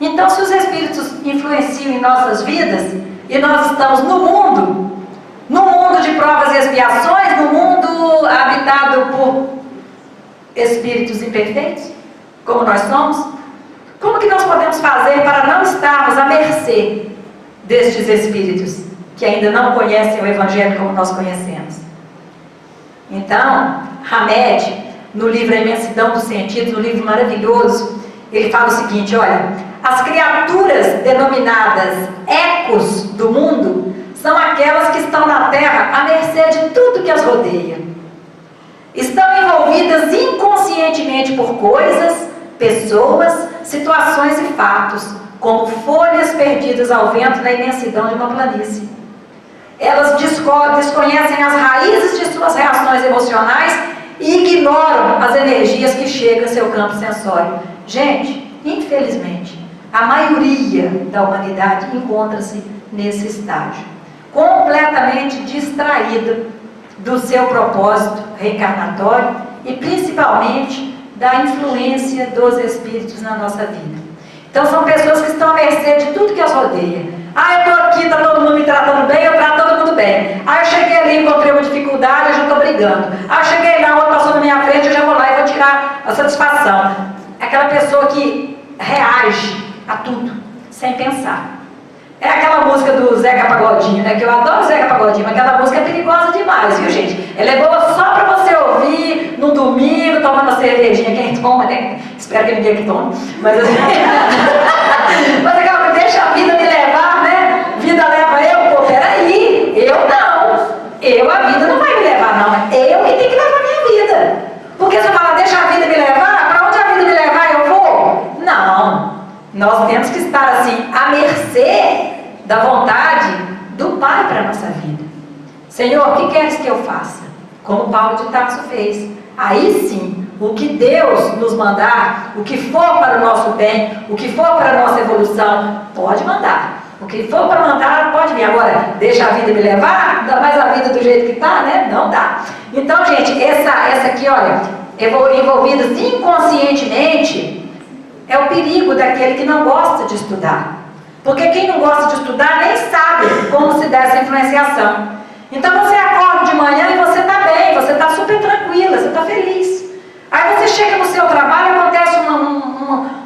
Speaker 1: Então, se os espíritos influenciam em nossas vidas, e nós estamos no mundo de provas e expiações, no mundo habitado por espíritos imperfeitos, como nós somos, como que nós podemos fazer para não estarmos à mercê destes espíritos que ainda não conhecem o Evangelho como nós conhecemos? Então, Hamed, no livro A Imensidão dos Sentidos, um livro maravilhoso, ele fala o seguinte, olha, as criaturas denominadas ecos do mundo são aquelas que estão na Terra à mercê de tudo que as rodeia. Estão envolvidas inconscientemente por coisas, pessoas, situações e fatos, como folhas perdidas ao vento na imensidão de uma planície. Elas desconhecem as raízes de suas reações emocionais e ignoram as energias que chegam ao seu campo sensório. Gente, infelizmente, a maioria da humanidade encontra-se nesse estágio, completamente distraída do seu propósito reencarnatório e principalmente da influência dos espíritos na nossa vida. Então são pessoas que estão à mercê de tudo que as rodeia. Eu estou aqui, está todo mundo me tratando bem, eu trato todo mundo bem. Eu cheguei ali, encontrei uma dificuldade, eu já estou brigando. Eu cheguei lá, outro passou na minha frente, eu já vou lá e vou tirar a satisfação. Aquela pessoa que reage a tudo, sem pensar. É aquela música do Zeca Pagodinho, né? Que eu adoro o Zeca Pagodinho, mas aquela música é perigosa demais, viu, gente? Ela é boa só para você ouvir no domingo, tomando uma cervejinha, quem toma, né? Espero que ninguém que tome, mas assim... mas aquela que deixa a vida me levar, né? Vida leva eu, pô, peraí, eu não. A vida não vai me levar, não. É eu que tenho que levar a minha vida. Porque se eu falar, deixa a vida me levar, para onde a vida me levar eu vou? Não. Nós temos que estar assim, à mercê da vontade do Pai para a nossa vida. Senhor, o que queres que eu faça? Como Paulo de Tarso fez. Aí sim, o que Deus nos mandar, o que for para o nosso bem, o que for para a nossa evolução, pode mandar. O que for para mandar, pode vir. Agora, deixa a vida me levar, ainda mais a vida do jeito que está, né? Não dá. Então, gente, essa aqui, olha, envolvidos inconscientemente, é o perigo daquele que não gosta de estudar. Porque quem não gosta de estudar nem sabe como se dá essa influenciação. Então você acorda de manhã e você está bem, você está super tranquila, você está feliz. Aí você chega no seu trabalho, acontece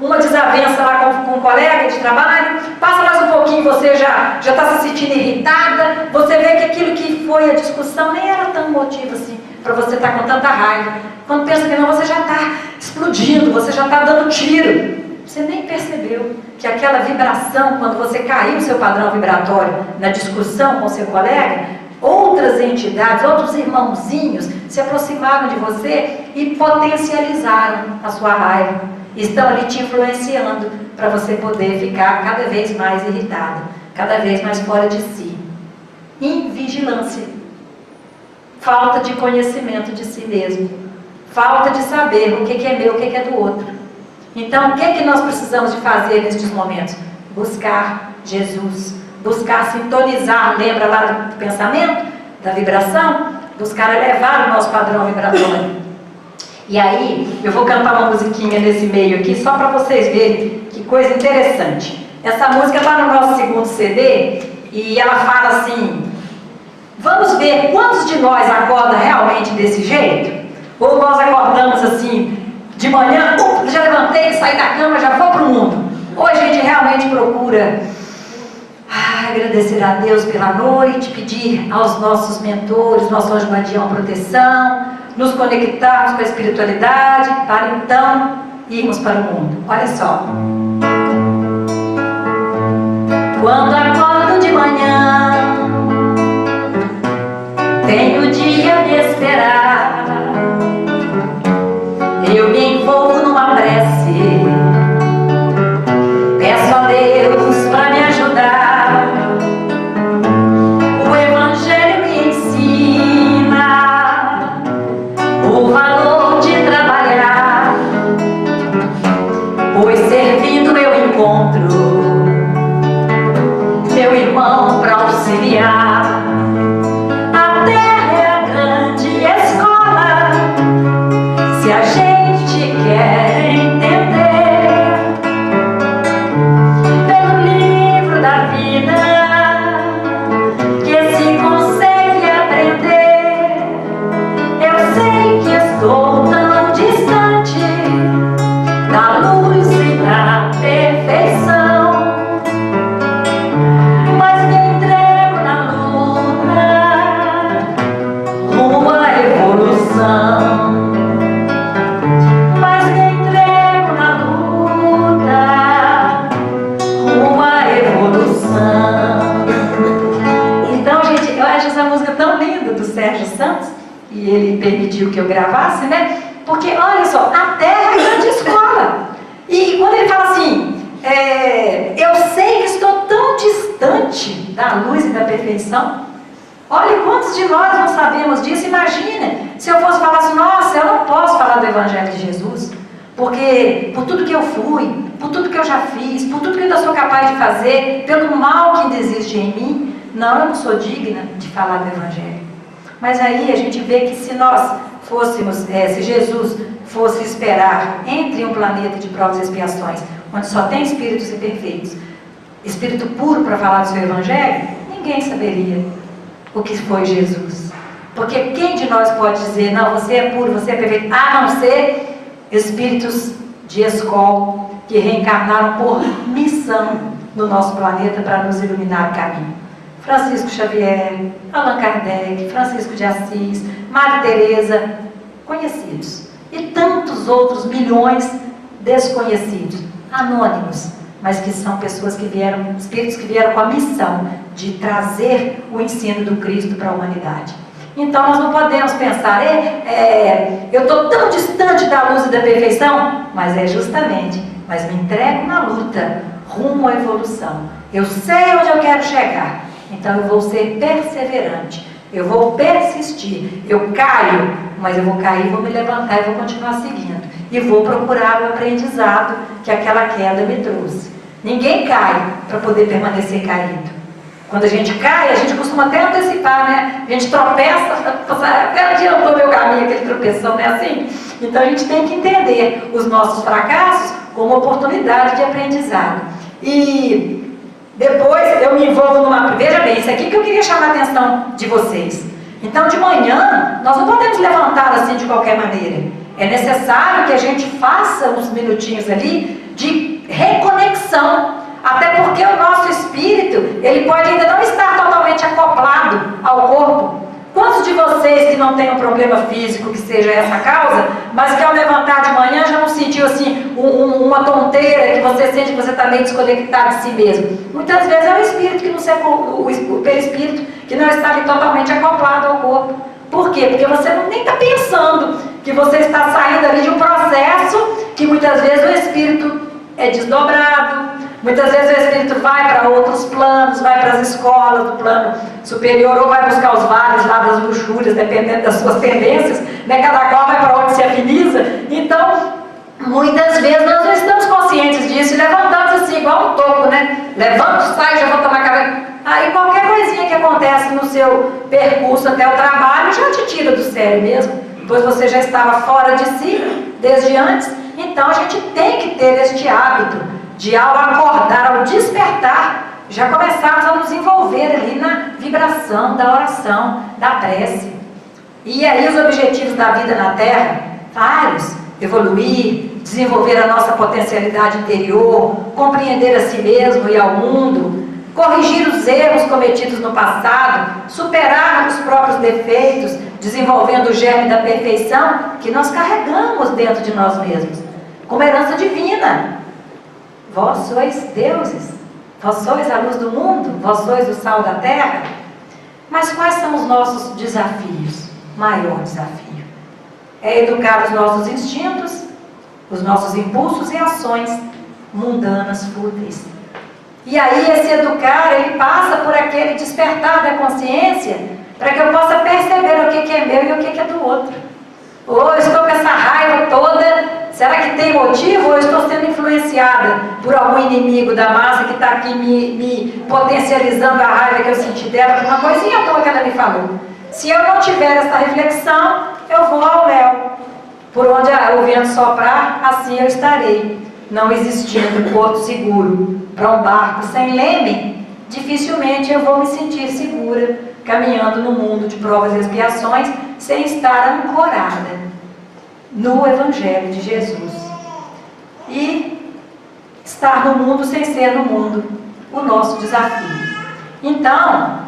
Speaker 1: uma desavença lá com um colega de trabalho, passa mais um pouquinho, você já está se sentindo irritada, você vê que aquilo que foi a discussão nem era tão motivo assim, para você estar com tanta raiva. Quando pensa que não, você já está explodindo, você já está dando tiro. Você nem percebeu que aquela vibração, quando você caiu o seu padrão vibratório na discussão com o seu colega, outras entidades, outros irmãozinhos se aproximaram de você e potencializaram a sua raiva. Estão ali te influenciando para você poder ficar cada vez mais irritado, cada vez mais fora de si. Invigilância. Falta de conhecimento de si mesmo. Falta de saber o que é meu, o que é do outro. Então, o que nós precisamos de fazer nestes momentos? Buscar Jesus. Buscar sintonizar, lembra lá do pensamento? Da vibração? Buscar elevar o nosso padrão vibratório. E aí, eu vou cantar uma musiquinha nesse meio aqui, só para vocês verem que coisa interessante. Essa música está no nosso segundo CD, e ela fala assim: vamos ver quantos de nós acorda realmente desse jeito? Ou nós acordamos assim, de manhã, já levantei, saí da cama, já vou para o mundo. Ou a gente realmente procura agradecer a Deus pela noite, pedir aos nossos mentores, nosso anjo guardião, proteção, nos conectarmos com a espiritualidade, para então irmos para o mundo. Olha só. Quando acordo de manhã, tenho o dia me esperar. Eu me envolvo numa prece, peço a Deus para me ajudar. O Evangelho me ensina o valor de trabalhar, pois servindo eu encontro meu irmão para auxiliar. A terra é a grande escola, se a gente quer entender, pelo livro da vida que se consegue aprender. Eu sei que estou tão distante da luz e da perfeição, mas me entrego na luta rumo à evolução. Mas me entrego na luta rumo à evolução. Então, gente, eu acho essa música tão linda do Sérgio Santos, e ele permitiu que eu gravasse, né? Porque, olha só, a Terra é a grande escola. E quando ele fala assim, eu sei que estou tão distante da luz e da perfeição. Olha quantos de nós não sabemos disso. Imagina se eu fosse falar assim: nossa, eu não posso falar do Evangelho de Jesus, porque por tudo que eu fui, por tudo que eu já fiz, por tudo que eu ainda sou capaz de fazer, pelo mal que ainda existe em mim, não, eu não sou digna de falar do Evangelho. Mas aí a gente vê que se nós fôssemos, se Jesus fosse esperar entre um planeta de provas e expiações, onde só tem espíritos imperfeitos, espírito puro para falar do seu Evangelho, ninguém saberia o que foi Jesus. Porque quem de nós pode dizer: não, você é puro, você é perfeito, a não ser espíritos de escola que reencarnaram por missão no nosso planeta para nos iluminar o caminho. Francisco Xavier, Allan Kardec, Francisco de Assis, Maria Teresa, conhecidos. E tantos outros milhões desconhecidos, anônimos, mas que são pessoas que vieram, espíritos que vieram com a missão de trazer o ensino do Cristo para a humanidade. Então nós não podemos pensar: eu estou tão distante da luz e da perfeição, mas mas me entrego na luta rumo à evolução. Eu sei onde eu quero chegar, então eu vou ser perseverante, eu vou persistir. Eu caio, mas eu vou cair, vou me levantar e vou continuar seguindo, e vou procurar o aprendizado que aquela queda me trouxe. Ninguém cai para poder permanecer caído. Quando a gente cai, a gente costuma até antecipar, né? A gente tropeça, até adiantou meu caminho, aquele tropeção, não é assim? Então a gente tem que entender os nossos fracassos como oportunidade de aprendizado. E depois eu me envolvo numa... Veja bem, isso aqui que eu queria chamar a atenção de vocês. Então de manhã, nós não podemos levantar assim de qualquer maneira. É necessário que a gente faça uns minutinhos ali de reconexão. Até porque o nosso espírito, ele pode ainda não estar totalmente acoplado ao corpo. Quantos de vocês que não têm um problema físico que seja essa causa, mas que ao levantar de manhã já não sentiu assim uma tonteira, que você sente que você está meio desconectado de si mesmo. Muitas vezes é o espírito que não se, o perispírito que não está ali totalmente acoplado ao corpo. Por quê? Porque você nem está pensando que você está saindo ali de um processo que muitas vezes o espírito é desdobrado, muitas vezes o espírito vai para outros planos, vai para as escolas do plano superior, ou vai buscar os vales lá das luxúrias, dependendo das suas tendências, né? Cada qual vai para onde se afiniza. Então, muitas vezes nós não estamos conscientes disso, e levantamos assim, igual um toco, né? Levanto, saio, já vou tomar café. Aí qualquer coisinha que acontece no seu percurso até o trabalho já te tira do sério mesmo, pois você já estava fora de si desde antes. Então a gente tem que ter este hábito de, ao acordar, ao despertar, já começarmos a nos envolver ali na vibração da oração, da prece. E aí os objetivos da vida na Terra, vários: evoluir, desenvolver a nossa potencialidade interior, compreender a si mesmo e ao mundo, corrigir os erros cometidos no passado, superar os próprios defeitos, desenvolvendo o germe da perfeição que nós carregamos dentro de nós mesmos, como herança divina. Vós sois deuses, vós sois a luz do mundo, vós sois o sal da terra. Mas quais são os nossos desafios? Maior desafio é educar os nossos instintos, os nossos impulsos e ações mundanas, fúteis. E aí esse educar, ele passa por aquele despertar da consciência, para que eu possa perceber o que é meu e o que é do outro. Ou eu estou com essa raiva toda, será que tem motivo? Ou eu estou sendo influenciada por algum inimigo da massa que está aqui me potencializando a raiva que eu senti dela, por uma coisinha à toa que ela me falou. Se eu não tiver essa reflexão, eu vou ao léu. Por onde o vento soprar, assim eu estarei. Não existindo porto seguro para um barco sem leme, dificilmente eu vou me sentir segura caminhando no mundo de provas e expiações sem estar ancorada no Evangelho de Jesus. E estar no mundo sem ser no mundo, o nosso desafio. Então,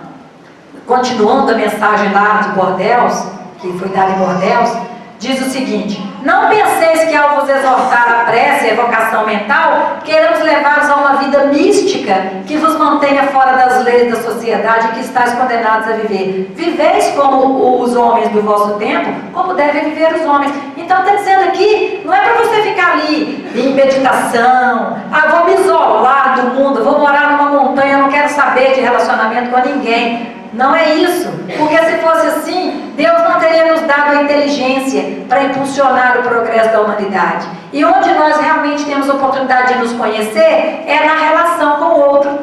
Speaker 1: continuando a mensagem lá de Bordeaux, que foi dada em Bordeaux, diz o seguinte: não penseis que ao vos exortar a prece e a evocação mental, queremos levar-vos a uma vida mística que vos mantenha fora das leis da sociedade que estáis condenados a viver. Viveis como os homens do vosso tempo, como devem viver os homens. Então está dizendo aqui, não é para você ficar ali em meditação, vou me isolar do mundo, vou morar numa montanha, não quero saber de relacionamento com ninguém. Não é isso, porque se fosse assim, Deus não teria nos dado a inteligência para impulsionar o progresso da humanidade. E onde nós realmente temos oportunidade de nos conhecer é na relação com o outro.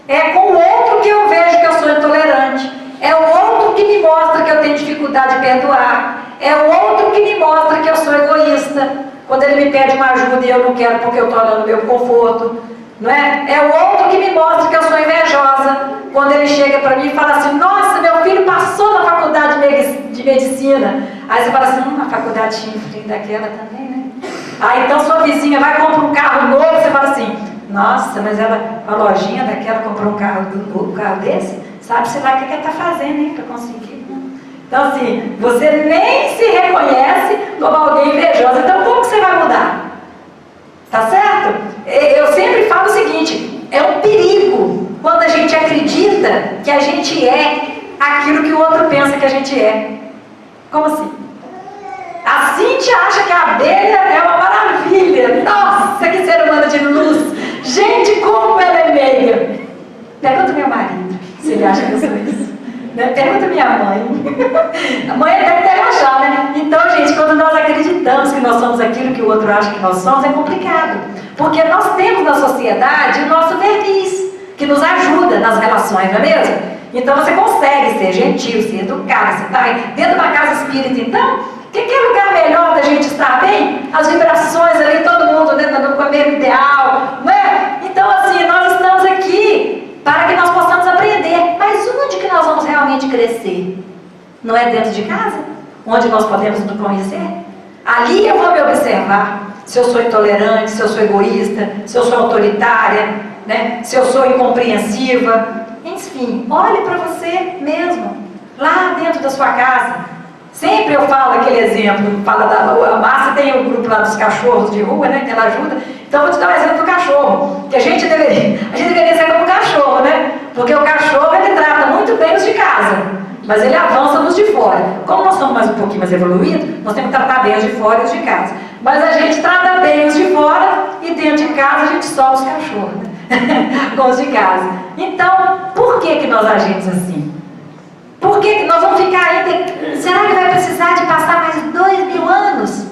Speaker 1: É com o outro que eu vejo que eu sou intolerante. É o outro que me mostra que eu tenho dificuldade de perdoar. É o outro que me mostra que eu sou egoísta. Quando ele me pede uma ajuda e eu não quero porque eu estou olhando o meu conforto. Não é? É o outro que me mostra que eu sou invejosa. Quando ele chega para mim e fala assim: nossa, meu filho passou na faculdade de medicina. Aí você fala assim: uma faculdade chifre daquela também, né? Aí então sua vizinha vai comprar um carro novo, você fala assim: nossa, mas ela, a lojinha daquela comprou um carro desse? Sabe-se lá o que ela está fazendo, hein, para conseguir. Então assim, você nem se reconhece como alguém invejosa. Então como que você vai mudar? Tá certo? Eu sempre falo o seguinte: é um perigo quando a gente acredita que a gente é aquilo que o outro pensa que a gente é. Como assim? A Cíntia acha que a abelha é uma maravilha. Nossa, que ser humano de luz. Gente, como ela é meia. Pergunta ao meu marido se ele acha que eu sou isso. Pergunta à minha mãe. A mãe deve até achar, né? Então, gente, quando nós acreditamos que nós somos aquilo que o outro acha que nós somos, é complicado. Porque nós temos na sociedade o nosso verniz, que nos ajuda nas relações, não é mesmo? Então você consegue ser gentil, ser educado, você está dentro de uma casa espírita. Então, que lugar melhor da gente estar bem? As vibrações ali, todo mundo dentro com o mesmo ideal, não é? Então assim, nós estamos aqui para que nós possamos aprender. Mas onde que nós vamos realmente crescer? Não é dentro de casa? Onde nós podemos nos conhecer? Ali eu vou me observar se eu sou intolerante, se eu sou egoísta, se eu sou autoritária, né? Se eu sou incompreensiva. Enfim, olhe para você mesmo, lá dentro da sua casa. Sempre eu falo aquele exemplo, a Márcia tem o grupo lá dos cachorros de rua, né, que ela ajuda. Então eu vou te dar um exemplo do cachorro. que a gente deveria ser como o cachorro, né? Porque o cachorro, ele trata muito bem os de casa, mas ele avança nos de fora. Como nós somos um pouquinho mais evoluídos, nós temos que tratar bem os de fora e os de casa. Mas a gente trata bem os de fora e dentro de casa a gente solta os cachorros, né? Com os de casa. Então, por que nós agimos assim? Por que nós vamos ficar ainda? Será que vai precisar de passar mais 2000 anos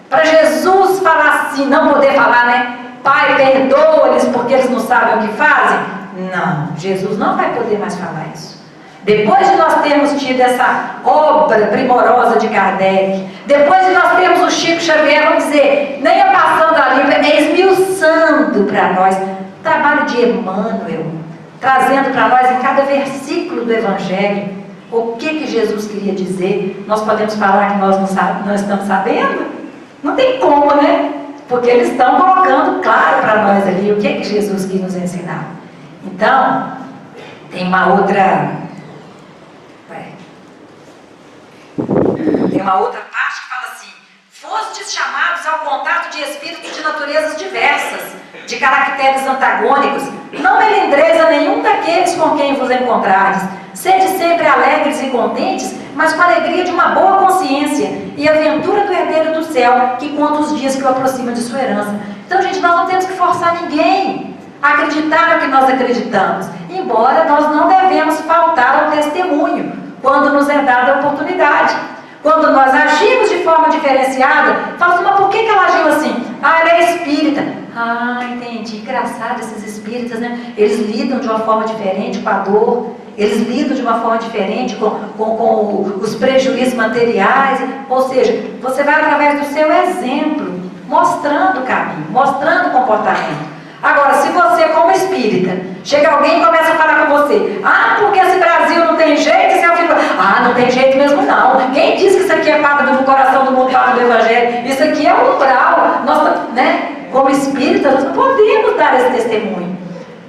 Speaker 1: para Jesus falar assim, não poder falar, né? Pai, perdoa-lhes porque eles não sabem o que fazem? Não, Jesus não vai poder mais falar isso. Depois de nós termos tido essa obra primorosa de Kardec, depois de nós termos o Chico Xavier, vamos dizer, nem eu passando a limpa, esmiuçando para nós, o trabalho de Emmanuel, trazendo para nós em cada versículo do Evangelho, o que Jesus queria dizer, nós podemos falar que nós não estamos sabendo? Não tem como, né? Porque eles estão colocando claro para nós ali o que Jesus quis nos ensinar. Então, tem uma outra parte que fala assim: fostes chamados ao contato de espíritos de naturezas diversas, de caracteres antagônicos. Não melindreis a nenhum daqueles com quem vos encontrares. Sede sempre alegres e contentes, mas com a alegria de uma boa consciência e a ventura do herdeiro do céu, que conta os dias que o aproxima de sua herança. Então, gente, nós não temos que forçar ninguém a acreditar no que nós acreditamos, embora nós não devemos faltar ao testemunho quando nos é dada a oportunidade. Quando nós agimos de forma diferenciada, fala assim, mas por que ela agiu assim? Ah, ela é espírita. Ah, entendi, engraçado esses espíritas, né? Eles lidam de uma forma diferente com a dor, eles lidam de uma forma diferente com os prejuízos materiais. Ou seja, você vai através do seu exemplo, mostrando o caminho, mostrando o comportamento. Agora, se você, como espírita, chega alguém e começa a falar com você, ah, porque esse Brasil não tem jeito, você fica, ah, não tem jeito mesmo não. Quem disse que isso aqui é parte do coração do mundo, parte do Evangelho? Isso aqui é um umbral. Nós, né, como espíritas, nós não podemos dar esse testemunho.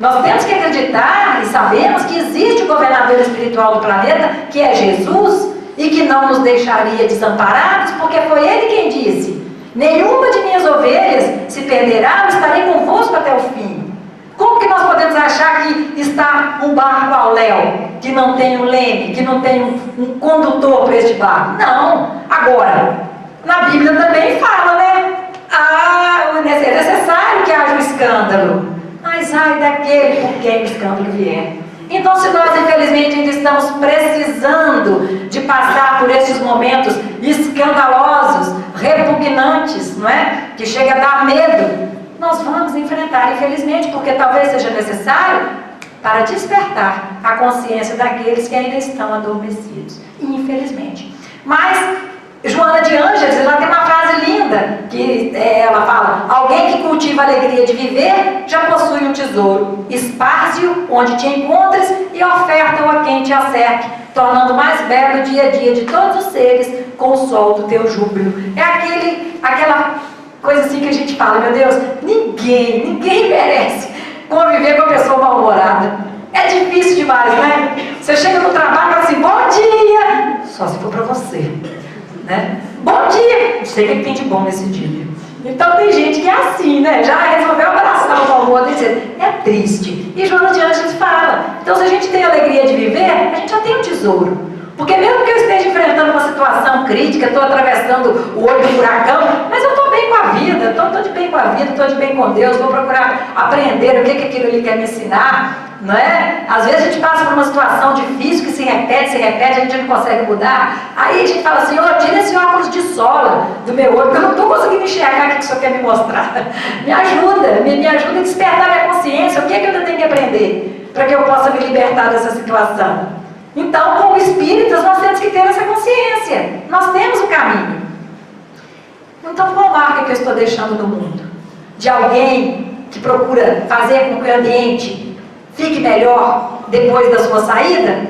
Speaker 1: Nós temos que acreditar e sabemos que existe o governador espiritual do planeta, que é Jesus, e que não nos deixaria desamparados, porque foi Ele quem disse: nenhuma de minhas ovelhas se perderá, eu estarei convosco até o fim. Como que nós podemos achar que está um barco ao léu, que não tem um leme, que não tem um condutor para este barco? Não. Agora, na Bíblia também fala, né? Ah, é necessário que haja um escândalo, mas ai daquele por quem o escândalo vier. Então, se nós infelizmente ainda estamos precisando de passar por esses momentos escandalosos, repugnantes, não é? Que chega a dar medo, nós vamos enfrentar, infelizmente, porque talvez seja necessário para despertar a consciência daqueles que ainda estão adormecidos, infelizmente. Mas Joana de Ângeles, ela tem uma frase linda, que ela fala: alguém que cultiva a alegria de viver, já possui um tesouro. Esparce-o onde te encontres e oferta-o a quem te acerque, tornando mais belo o dia a dia de todos os seres com o sol do teu júbilo. É aquela coisa assim que a gente fala, meu Deus, ninguém merece conviver com uma pessoa mal-humorada. É difícil demais, né? Você chega no trabalho e fala assim, bom dia, só se for para você. Né? Bom dia! Não sei o que tem de bom nesse dia. Então tem gente que é assim, né? Já resolveu abraçar o amor e dizer, é triste. E Joana de Ângeles fala, então se a gente tem a alegria de viver, a gente já tem um tesouro. Porque mesmo que eu esteja enfrentando uma situação crítica, estou atravessando o olho do furacão, mas eu estou bem com a vida, estou de bem com a vida, estou de bem com Deus, vou procurar aprender o que aquilo ali quer me ensinar. Não é? Às vezes a gente passa por uma situação difícil que se repete, a gente não consegue mudar. Aí a gente fala assim, tira esse óculos de sola do meu olho, porque eu não estou conseguindo enxergar o que o senhor quer me mostrar. Me ajuda a despertar minha consciência, o que é que eu ainda tenho que aprender para que eu possa me libertar dessa situação. Então, como espíritas, nós temos que ter essa consciência. Nós temos o caminho. Então, qual marca que eu estou deixando no mundo? De alguém que procura fazer com que o ambiente fique melhor depois da sua saída?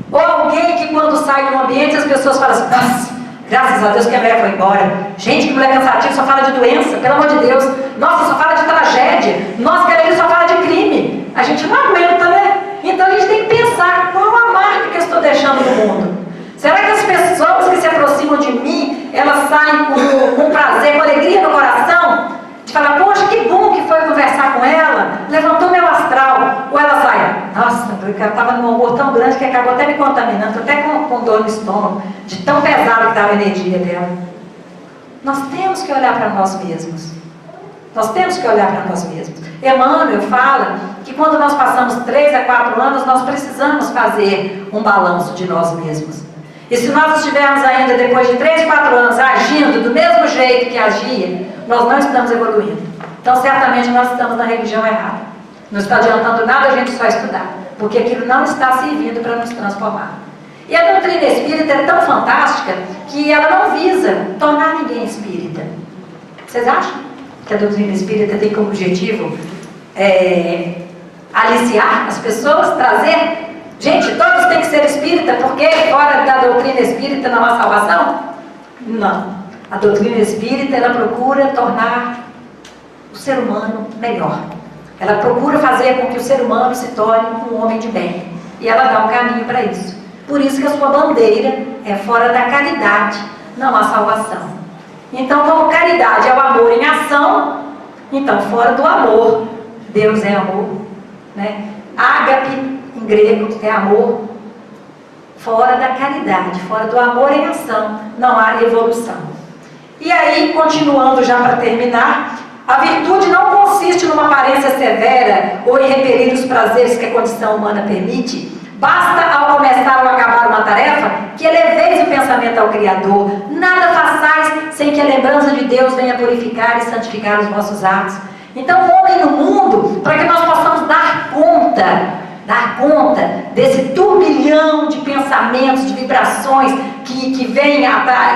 Speaker 1: Ou alguém que quando sai do ambiente as pessoas falam assim, nossa, graças a Deus que a mulher foi embora. Gente, que mulher cansativa, só fala de doença, pelo amor de Deus. Nossa, só fala de tragédia. Nossa, que ele só fala de crime. A gente não aguenta, né? Então a gente tem que pensar, qual a marca que eu estou deixando no mundo? Será que as pessoas que se aproximam de mim, elas saem com prazer, com alegria no coração? De falar, poxa, que bom que foi conversar com ela, levantar Eu estava num humor tão grande que acabou até me contaminando, até com dor no estômago, de tão pesado que estava a energia dela. Nós temos que olhar para nós mesmos. Nós temos que olhar para nós mesmos. Emmanuel fala que quando nós passamos 3 a 4 anos, nós precisamos fazer um balanço de nós mesmos. E se nós estivermos ainda, depois de 3, 4 anos, agindo do mesmo jeito que agia, nós não estamos evoluindo. Então, certamente, nós estamos na religião errada. Não está adiantando nada a gente só estudar, porque aquilo não está servindo para nos transformar. E a doutrina espírita é tão fantástica que ela não visa tornar ninguém espírita. Vocês acham que a doutrina espírita tem como objetivo aliciar as pessoas, trazer? Gente, todos têm que ser espírita, porque fora da doutrina espírita não há salvação? Não. A doutrina espírita, ela procura tornar o ser humano melhor. Ela procura fazer com que o ser humano se torne um homem de bem. E ela dá um caminho para isso. Por isso que a sua bandeira é fora da caridade, não há salvação. Então, como caridade é o amor em ação, então fora do amor, Deus é amor, né? Ágape, em grego, é amor. Fora da caridade, fora do amor em ação, não há evolução. E aí, continuando já para terminar, a virtude não consiste numa aparência severa ou em repelir os prazeres que a condição humana permite. Basta, ao começar ou acabar uma tarefa, que eleveis o pensamento ao Criador. Nada façais sem que a lembrança de Deus venha purificar e santificar os vossos atos. Então, o homem no mundo, para que nós possamos dar conta desse turbilhão de pensamentos, de vibrações que vêm,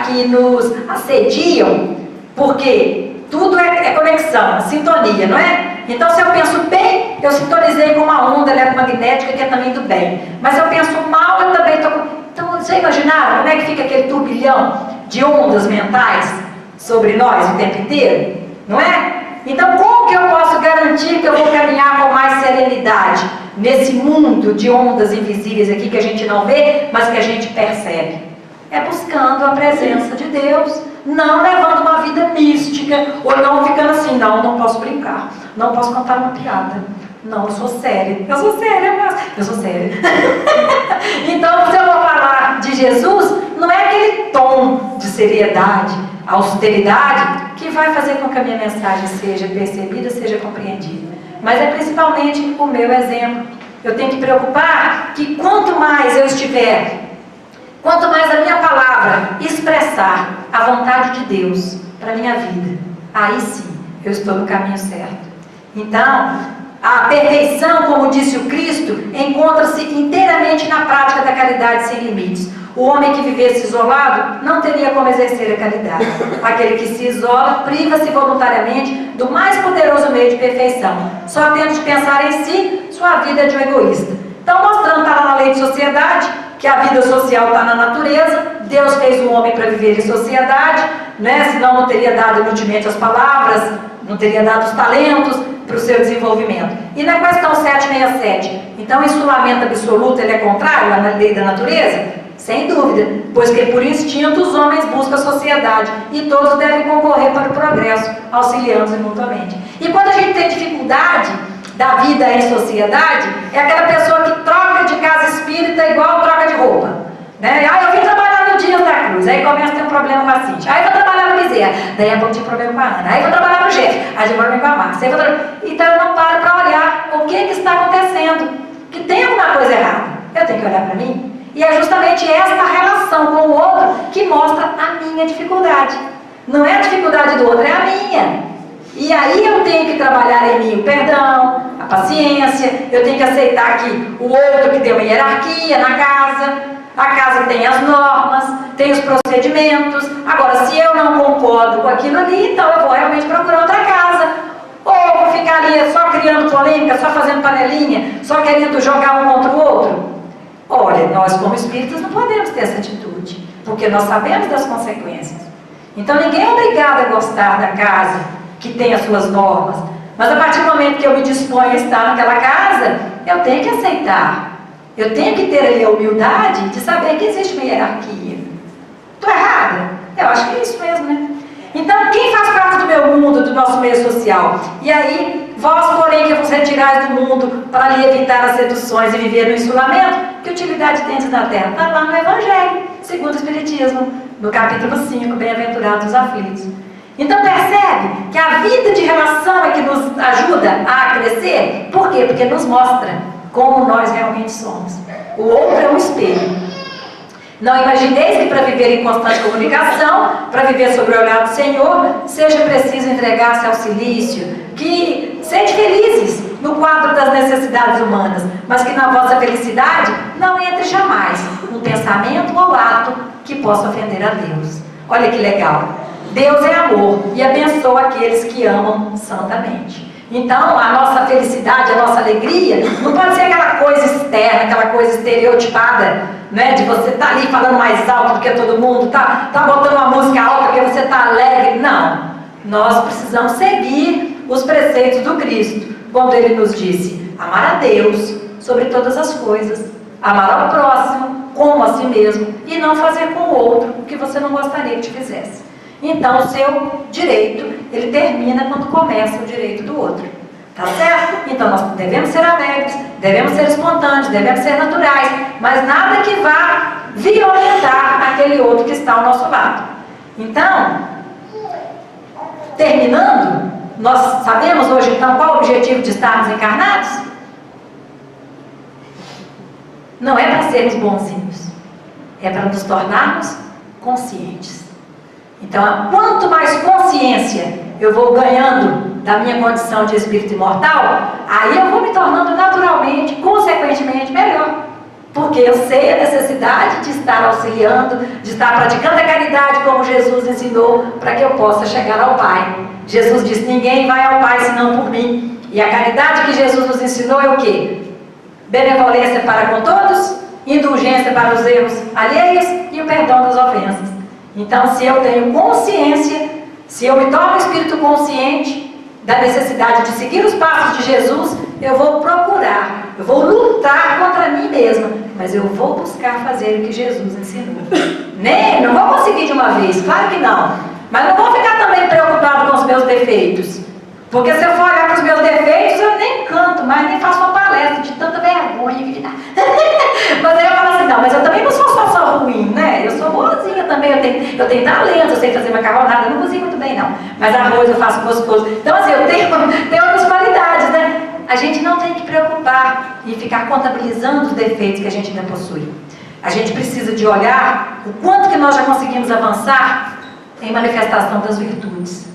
Speaker 1: que nos assediam, porque tudo é conexão, sintonia, não é? Então, se eu penso bem, eu sintonizei com uma onda eletromagnética que é também do bem. Mas se eu penso mal, eu também estou... Então, vocês imaginaram como é que fica aquele turbilhão de ondas mentais sobre nós o tempo inteiro? Não é? Então, como que eu posso garantir que eu vou caminhar com mais serenidade nesse mundo de ondas invisíveis aqui que a gente não vê, mas que a gente percebe? É buscando a presença de Deus, não levando uma vida mística, ou não ficando assim, não posso brincar, não posso contar uma piada, não, eu sou séria, mas eu sou séria. Então, se eu vou falar de Jesus, não é aquele tom de seriedade, austeridade, que vai fazer com que a minha mensagem seja percebida, seja compreendida, mas é principalmente o meu exemplo. Eu tenho que preocupar que quanto mais a minha palavra expressar a vontade de Deus para a minha vida, aí sim, eu estou no caminho certo. Então, a perfeição, como disse o Cristo, encontra-se inteiramente na prática da caridade sem limites. O homem que vivesse isolado não teria como exercer a caridade. Aquele que se isola priva-se voluntariamente do mais poderoso meio de perfeição. Só tendo de pensar em si, sua vida é de um egoísta. Então, mostrando, está lá na lei de sociedade, que a vida social está na natureza. Deus fez o homem para viver em sociedade, né? Senão não teria dado inutilmente as palavras, não teria dado os talentos para o seu desenvolvimento. E na questão 767, então o isolamento absoluto ele é contrário à lei da natureza? Sem dúvida, pois que por instinto os homens buscam a sociedade e todos devem concorrer para o progresso, auxiliando-se mutuamente. E quando a gente tem dificuldade da vida em sociedade, é aquela pessoa que troca de casa espírita igual troca de roupa, né? Eu vim trabalhar no Dias da Cruz, aí começa a ter um problema com a Cíntia, aí vou trabalhar no Bezerra, daí a pouco tinha problema com a Ana, aí vou trabalhar no Jeff, aí tem problema com a Márcia, então eu não paro para olhar o que está acontecendo, que tem alguma coisa errada. Eu tenho que olhar para mim, e é justamente esta relação com o outro que mostra a minha dificuldade. Não é a dificuldade do outro, é a minha. E aí eu tenho que trabalhar em mim o perdão, a paciência, eu tenho que aceitar que o outro que tem uma hierarquia na casa, a casa tem as normas, tem os procedimentos. Agora, se eu não concordo com aquilo ali, então eu vou realmente procurar outra casa. Ou eu vou ficar ali só criando polêmica, só fazendo panelinha, só querendo jogar um contra o outro. Olha, nós como espíritas não podemos ter essa atitude, porque nós sabemos das consequências. Então ninguém é obrigado a gostar da casa que tem as suas normas, mas a partir do momento que eu me disponho a estar naquela casa, eu tenho que aceitar, eu tenho que ter ali a humildade de saber que existe uma hierarquia. Estou errada? Eu acho que é isso mesmo, né? Então, quem faz parte do meu mundo, do nosso meio social? E aí, vós, porém, que vos nos retirais do mundo para lhe evitar as seduções e viver no isolamento, que utilidade tendes na terra? Está lá no Evangelho, segundo o Espiritismo, no capítulo 5, Bem-aventurados os aflitos. Então percebe que a vida de relação é que nos ajuda a crescer. Por quê? Porque nos mostra como nós realmente somos. O outro é um espelho. Não imagineis que para viver em constante comunicação, para viver sobre o olhar do Senhor, seja preciso entregar-se ao silício, que sede felizes no quadro das necessidades humanas, mas que na vossa felicidade não entre jamais um pensamento ou ato que possa ofender a Deus. Olha que legal. Deus é amor e abençoa aqueles que amam santamente. Então, a nossa felicidade, a nossa alegria, não pode ser aquela coisa externa, aquela coisa estereotipada, né? De você estar ali falando mais alto do que todo mundo, tá botando uma música alta porque você está alegre. Não. Nós precisamos seguir os preceitos do Cristo, quando Ele nos disse: amar a Deus sobre todas as coisas, amar ao próximo como a si mesmo, e não fazer com o outro o que você não gostaria que te fizesse. Então, o seu direito, ele termina quando começa o direito do outro. Tá certo? Então, nós devemos ser alegres, devemos ser espontâneos, devemos ser naturais, mas nada que vá violentar aquele outro que está ao nosso lado. Então, terminando, nós sabemos hoje, então, qual o objetivo de estarmos encarnados? Não é para sermos bonzinhos, é para nos tornarmos conscientes. Então, quanto mais consciência eu vou ganhando da minha condição de espírito imortal, aí eu vou me tornando naturalmente, consequentemente, melhor. Porque eu sei a necessidade de estar auxiliando, de estar praticando a caridade como Jesus ensinou, para que eu possa chegar ao Pai. Jesus disse: ninguém vai ao Pai senão por mim. E a caridade que Jesus nos ensinou é o quê? Benevolência para com todos, indulgência para os erros alheios e o perdão das ofensas. Então, se eu tenho consciência, se eu me torno espírito consciente da necessidade de seguir os passos de Jesus, eu vou procurar, eu vou lutar contra mim mesma, mas eu vou buscar fazer o que Jesus ensinou. Não vou conseguir de uma vez, claro que não, mas não vou ficar também preocupado com os meus defeitos, porque se eu for olhar para os meus defeitos, eu nem canto mais, nem faço uma palestra de tanta vergonha que dá. Mas aí eu falo assim: não, mas eu também não sou só ruim, né? Eu sou boazinha também, eu tenho talento, eu sei fazer macarronada, eu não cozinho muito bem não, mas arroz eu faço gostoso. Então assim, eu tenho outras qualidades, né? A gente não tem que preocupar em ficar contabilizando os defeitos que a gente ainda possui. A gente precisa de olhar o quanto que nós já conseguimos avançar em manifestação das virtudes.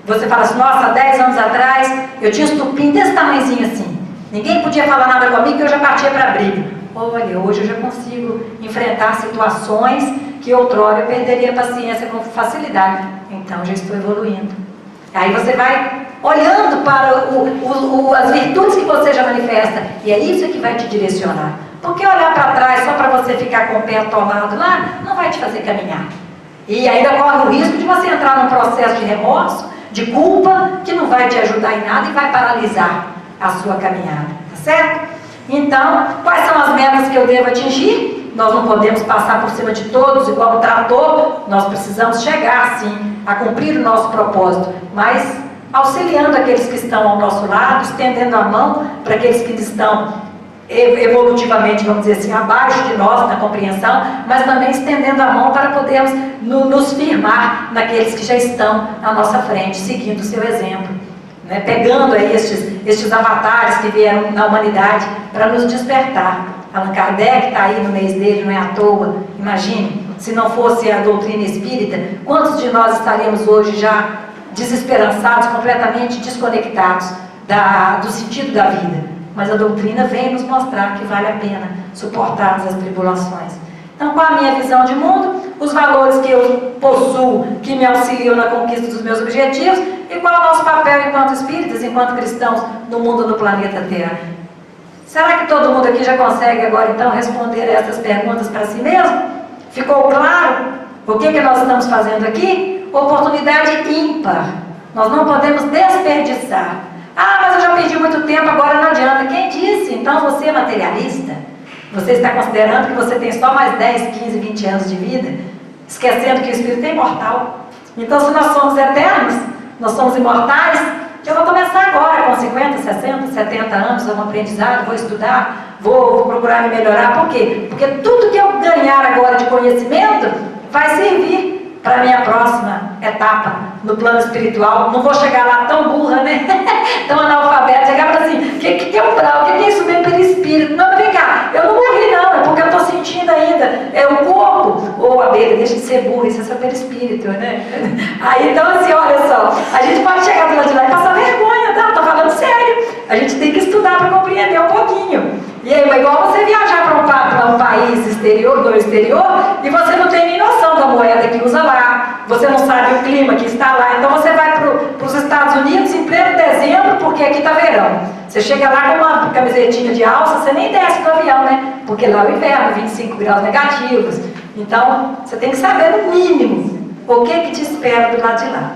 Speaker 1: Você fala assim: nossa, há 10 anos atrás eu tinha um estupim desse tamanhozinho assim, ninguém podia falar nada comigo que eu já partia para a briga. Olha, hoje eu já consigo enfrentar situações que outrora eu perderia a paciência com facilidade. Então já estou evoluindo. Aí você vai olhando para as virtudes que você já manifesta, e é isso que vai te direcionar. Porque olhar para trás só para você ficar com o pé atolado lá não vai te fazer caminhar. E ainda corre o risco de você entrar num processo de remorso, de culpa, que não vai te ajudar em nada e vai paralisar a sua caminhada, tá certo? Então, quais são as metas que eu devo atingir? Nós não podemos passar por cima de todos igual um trator, nós precisamos chegar, sim, a cumprir o nosso propósito, mas auxiliando aqueles que estão ao nosso lado, estendendo a mão para aqueles que estão evolutivamente, vamos dizer assim, abaixo de nós na compreensão, mas também estendendo a mão para podermos nos firmar naqueles que já estão à nossa frente, seguindo o seu exemplo. Né, pegando aí estes avatares que vieram na humanidade para nos despertar. Allan Kardec está aí no mês dele, não é à toa. Imagine, se não fosse a doutrina espírita, quantos de nós estaríamos hoje já desesperançados, completamente desconectados do sentido da vida? Mas a doutrina vem nos mostrar que vale a pena suportarmos as tribulações. Então, qual a minha visão de mundo? Os valores que eu possuo, que me auxiliam na conquista dos meus objetivos, e qual é o nosso papel enquanto espíritas, enquanto cristãos, no mundo, no planeta Terra. Será que todo mundo aqui já consegue agora, então, responder essas perguntas para si mesmo? Ficou claro o que nós estamos fazendo aqui? Oportunidade ímpar. Nós não podemos desperdiçar. Ah, mas eu já perdi muito tempo, agora não adianta. Quem disse? Então você é materialista? Você está considerando que você tem só mais 10, 15, 20 anos de vida? Esquecendo que o espírito é imortal. Então, se nós somos eternos, nós somos imortais, Eu vou começar agora com 50, 60, 70 anos, algum aprendizado, vou estudar, vou procurar me melhorar. Por quê? Porque tudo que eu ganhar agora de conhecimento vai servir para a minha próxima etapa no plano espiritual. Não vou chegar lá tão burra, né? Tão analfabeta, chegar e falar assim, o que é um brau? O que é isso mesmo perispírito? Não, vem cá, eu não morri não, é porque eu estou sentindo ainda, é o corpo, ou a abelha, deixa de ser burra, isso é seu perispírito, né? Aí então assim, olha só, a gente pode chegar do lado de lá e passar vergonha, tá? Estou falando sério, a gente tem que estudar para compreender um pouquinho. E aí, é igual você viajar para um país exterior, do exterior, e você não tem nem noção da moeda que usa lá, você não sabe o clima que está lá, então você vai para os Estados Unidos em pleno dezembro, porque aqui está verão. Você chega lá com uma camisetinha de alça, você nem desce do avião, né? Porque lá é o inverno, 25 graus negativos. Então, você tem que saber no mínimo o que te espera do lado de lá.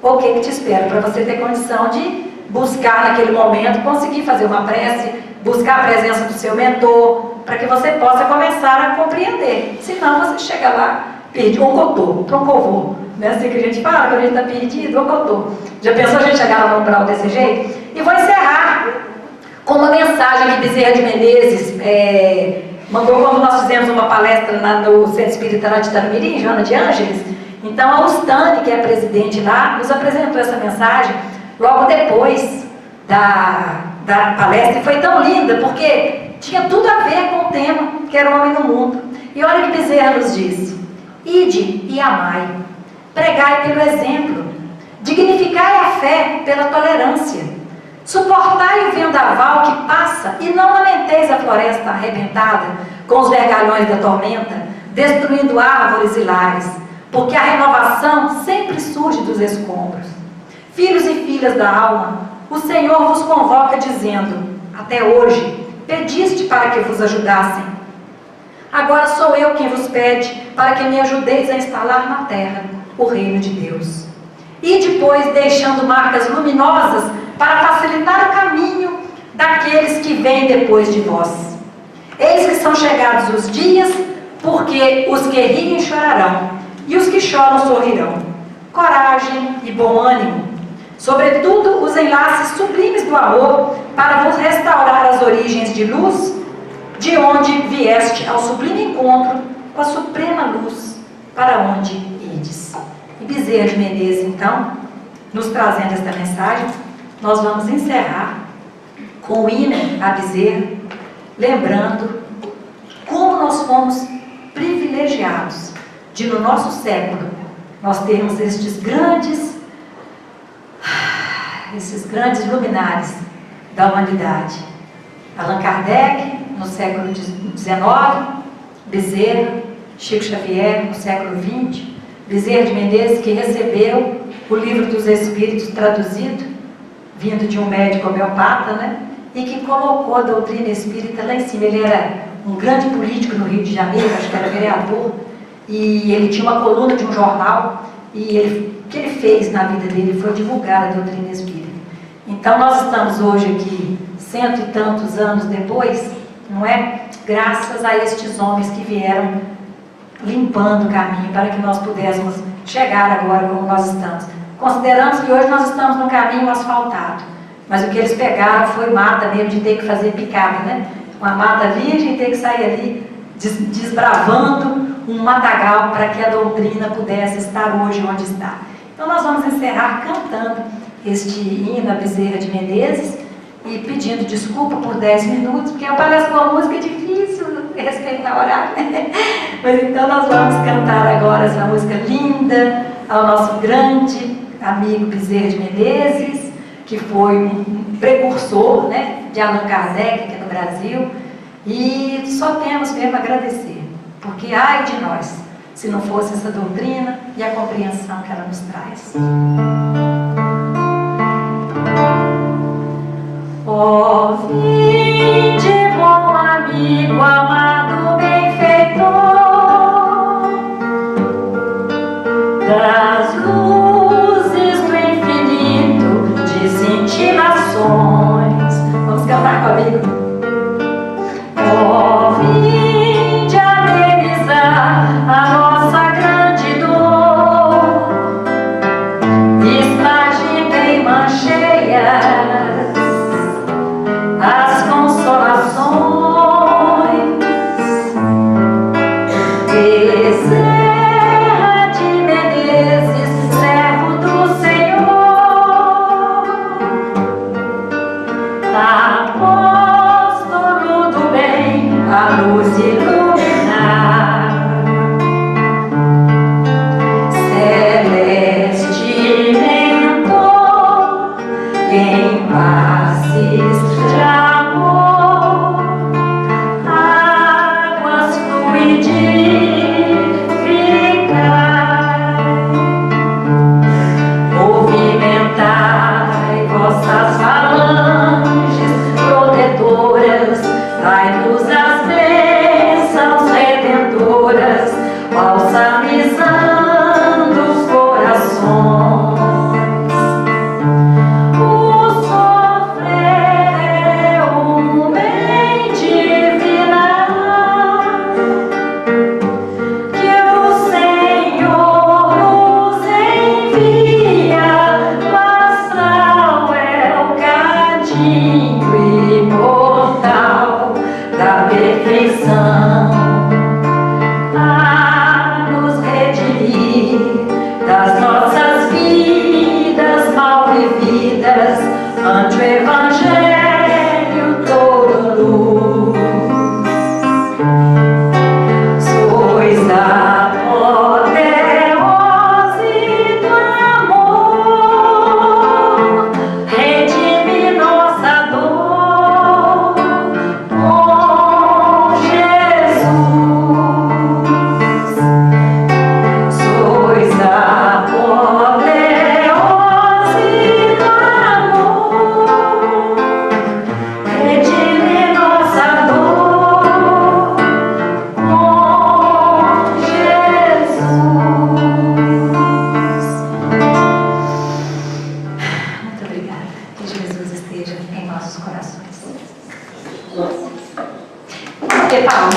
Speaker 1: O que te espera, para você ter condição de buscar naquele momento, conseguir fazer uma prece, buscar a presença do seu mentor, para que você possa começar a compreender. Senão você chega lá, perde um cotô, troncovô. Não é assim que a gente fala, quando a gente está perdido, um cotô. Já pensou a gente chegar lá no umbral desse jeito? E vou encerrar com uma mensagem que Bezerra de Menezes mandou quando nós fizemos uma palestra no Centro Espírita lá de Itanamirim, Joana de Ângeles. Então a Ustane, que é a presidente lá, nos apresentou essa mensagem logo depois da palestra, e foi tão linda, porque tinha tudo a ver com o tema, que era o homem no mundo. E olha que Bezerra nos disse: ide e amai, pregai pelo exemplo, dignificai a fé pela tolerância, suportai o vendaval que passa e não lamenteis a floresta arrebentada com os vergalhões da tormenta, destruindo árvores e lares, porque a renovação sempre surge dos escombros. Filhos e filhas da alma, o Senhor vos convoca dizendo: até hoje pediste para que vos ajudassem. Agora sou eu quem vos pede para que me ajudeis a instalar na terra o reino de Deus. E depois deixando marcas luminosas para facilitar o caminho daqueles que vêm depois de vós. Eis que são chegados os dias, porque os que riem chorarão, e os que choram sorrirão. Coragem e bom ânimo, sobretudo os enlaces sublimes do amor, para vos restaurar as origens de luz, de onde vieste ao sublime encontro com a suprema luz, para onde ides. E Bezerra de Menezes, então, nos trazendo esta mensagem, nós vamos encerrar com o hino a Bezerra, lembrando como nós fomos privilegiados de, no nosso século, nós termos esses grandes luminares da humanidade. Allan Kardec, no século XIX, Bezerra, Chico Xavier, no século XX, Bezerra de Menezes, que recebeu o Livro dos Espíritos traduzido, vindo de um médico homeopata, né? E que colocou a doutrina espírita lá em cima. Ele era um grande político no Rio de Janeiro, acho que era vereador, e ele tinha uma coluna de um jornal, e o que ele fez na vida dele foi divulgar a doutrina espírita. Então nós estamos hoje aqui, 100 e tantos anos depois, não é? Graças a estes homens que vieram limpando o caminho para que nós pudéssemos chegar agora como nós estamos. Consideramos que hoje nós estamos no caminho asfaltado, mas o que eles pegaram foi mata mesmo, de ter que fazer picada, né? Uma mata virgem e ter que sair ali desbravando um matagal para que a doutrina pudesse estar hoje onde está. Então nós vamos encerrar cantando este hino a Bezerra de Menezes e pedindo desculpa por 10 minutos, porque eu palestro com a música, é difícil respeitar o horário. Mas então nós vamos cantar agora essa música linda ao nosso grande amigo Bezerra de Menezes, que foi um precursor, né, de Allan Kardec aqui no Brasil, e só temos mesmo a agradecer, porque ai de nós, se não fosse essa doutrina e a compreensão que ela nos traz. Ó, vinde, bom amigo, amado benfeitor, das luzes do infinito, de cintilações. Vamos cantar comigo. Ó, vinde amenizar a nossa grande dor, estágio em mancheira nos iluminar. Celeste mentor, em passes de amor, águas fluidificai, movimentai vossas falanges protetoras, dai-nos as bênçãos redentoras, balsamizando os corações. O sofrer é um bem divinal que o Senhor nos envia. O astral é o cadinho imortal da perfeição, a nos redimir das nossas vidas mal vividas ante o Evangelho todo luz. Sois a apoteose do amor, redime nossa dor com Jesus. Sois a apoteose do amor, redime nossa dor com Jesus. Muito obrigada. Que Jesus esteja em nossos corações. Que palma.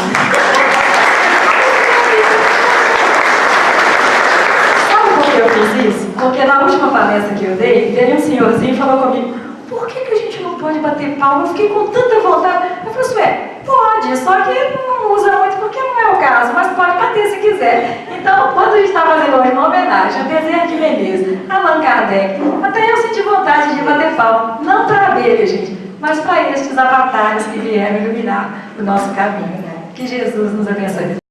Speaker 1: Sabe por que eu fiz isso? Porque na última palestra que eu dei, veio um senhorzinho e falou comigo: por que a gente não pode bater palma? Eu fiquei com tanta vontade. Eu falei assim: pode, só que não usa muito porque não é o caso, mas pode bater se quiser. Então, quando a gente está fazendo hoje uma homenagem a Bezerra de Menezes, a Allan Kardec, até eu senti vontade de bater palma, não para a abelha, gente, mas para estes avatares que vieram iluminar o nosso caminho. Que Jesus nos abençoe.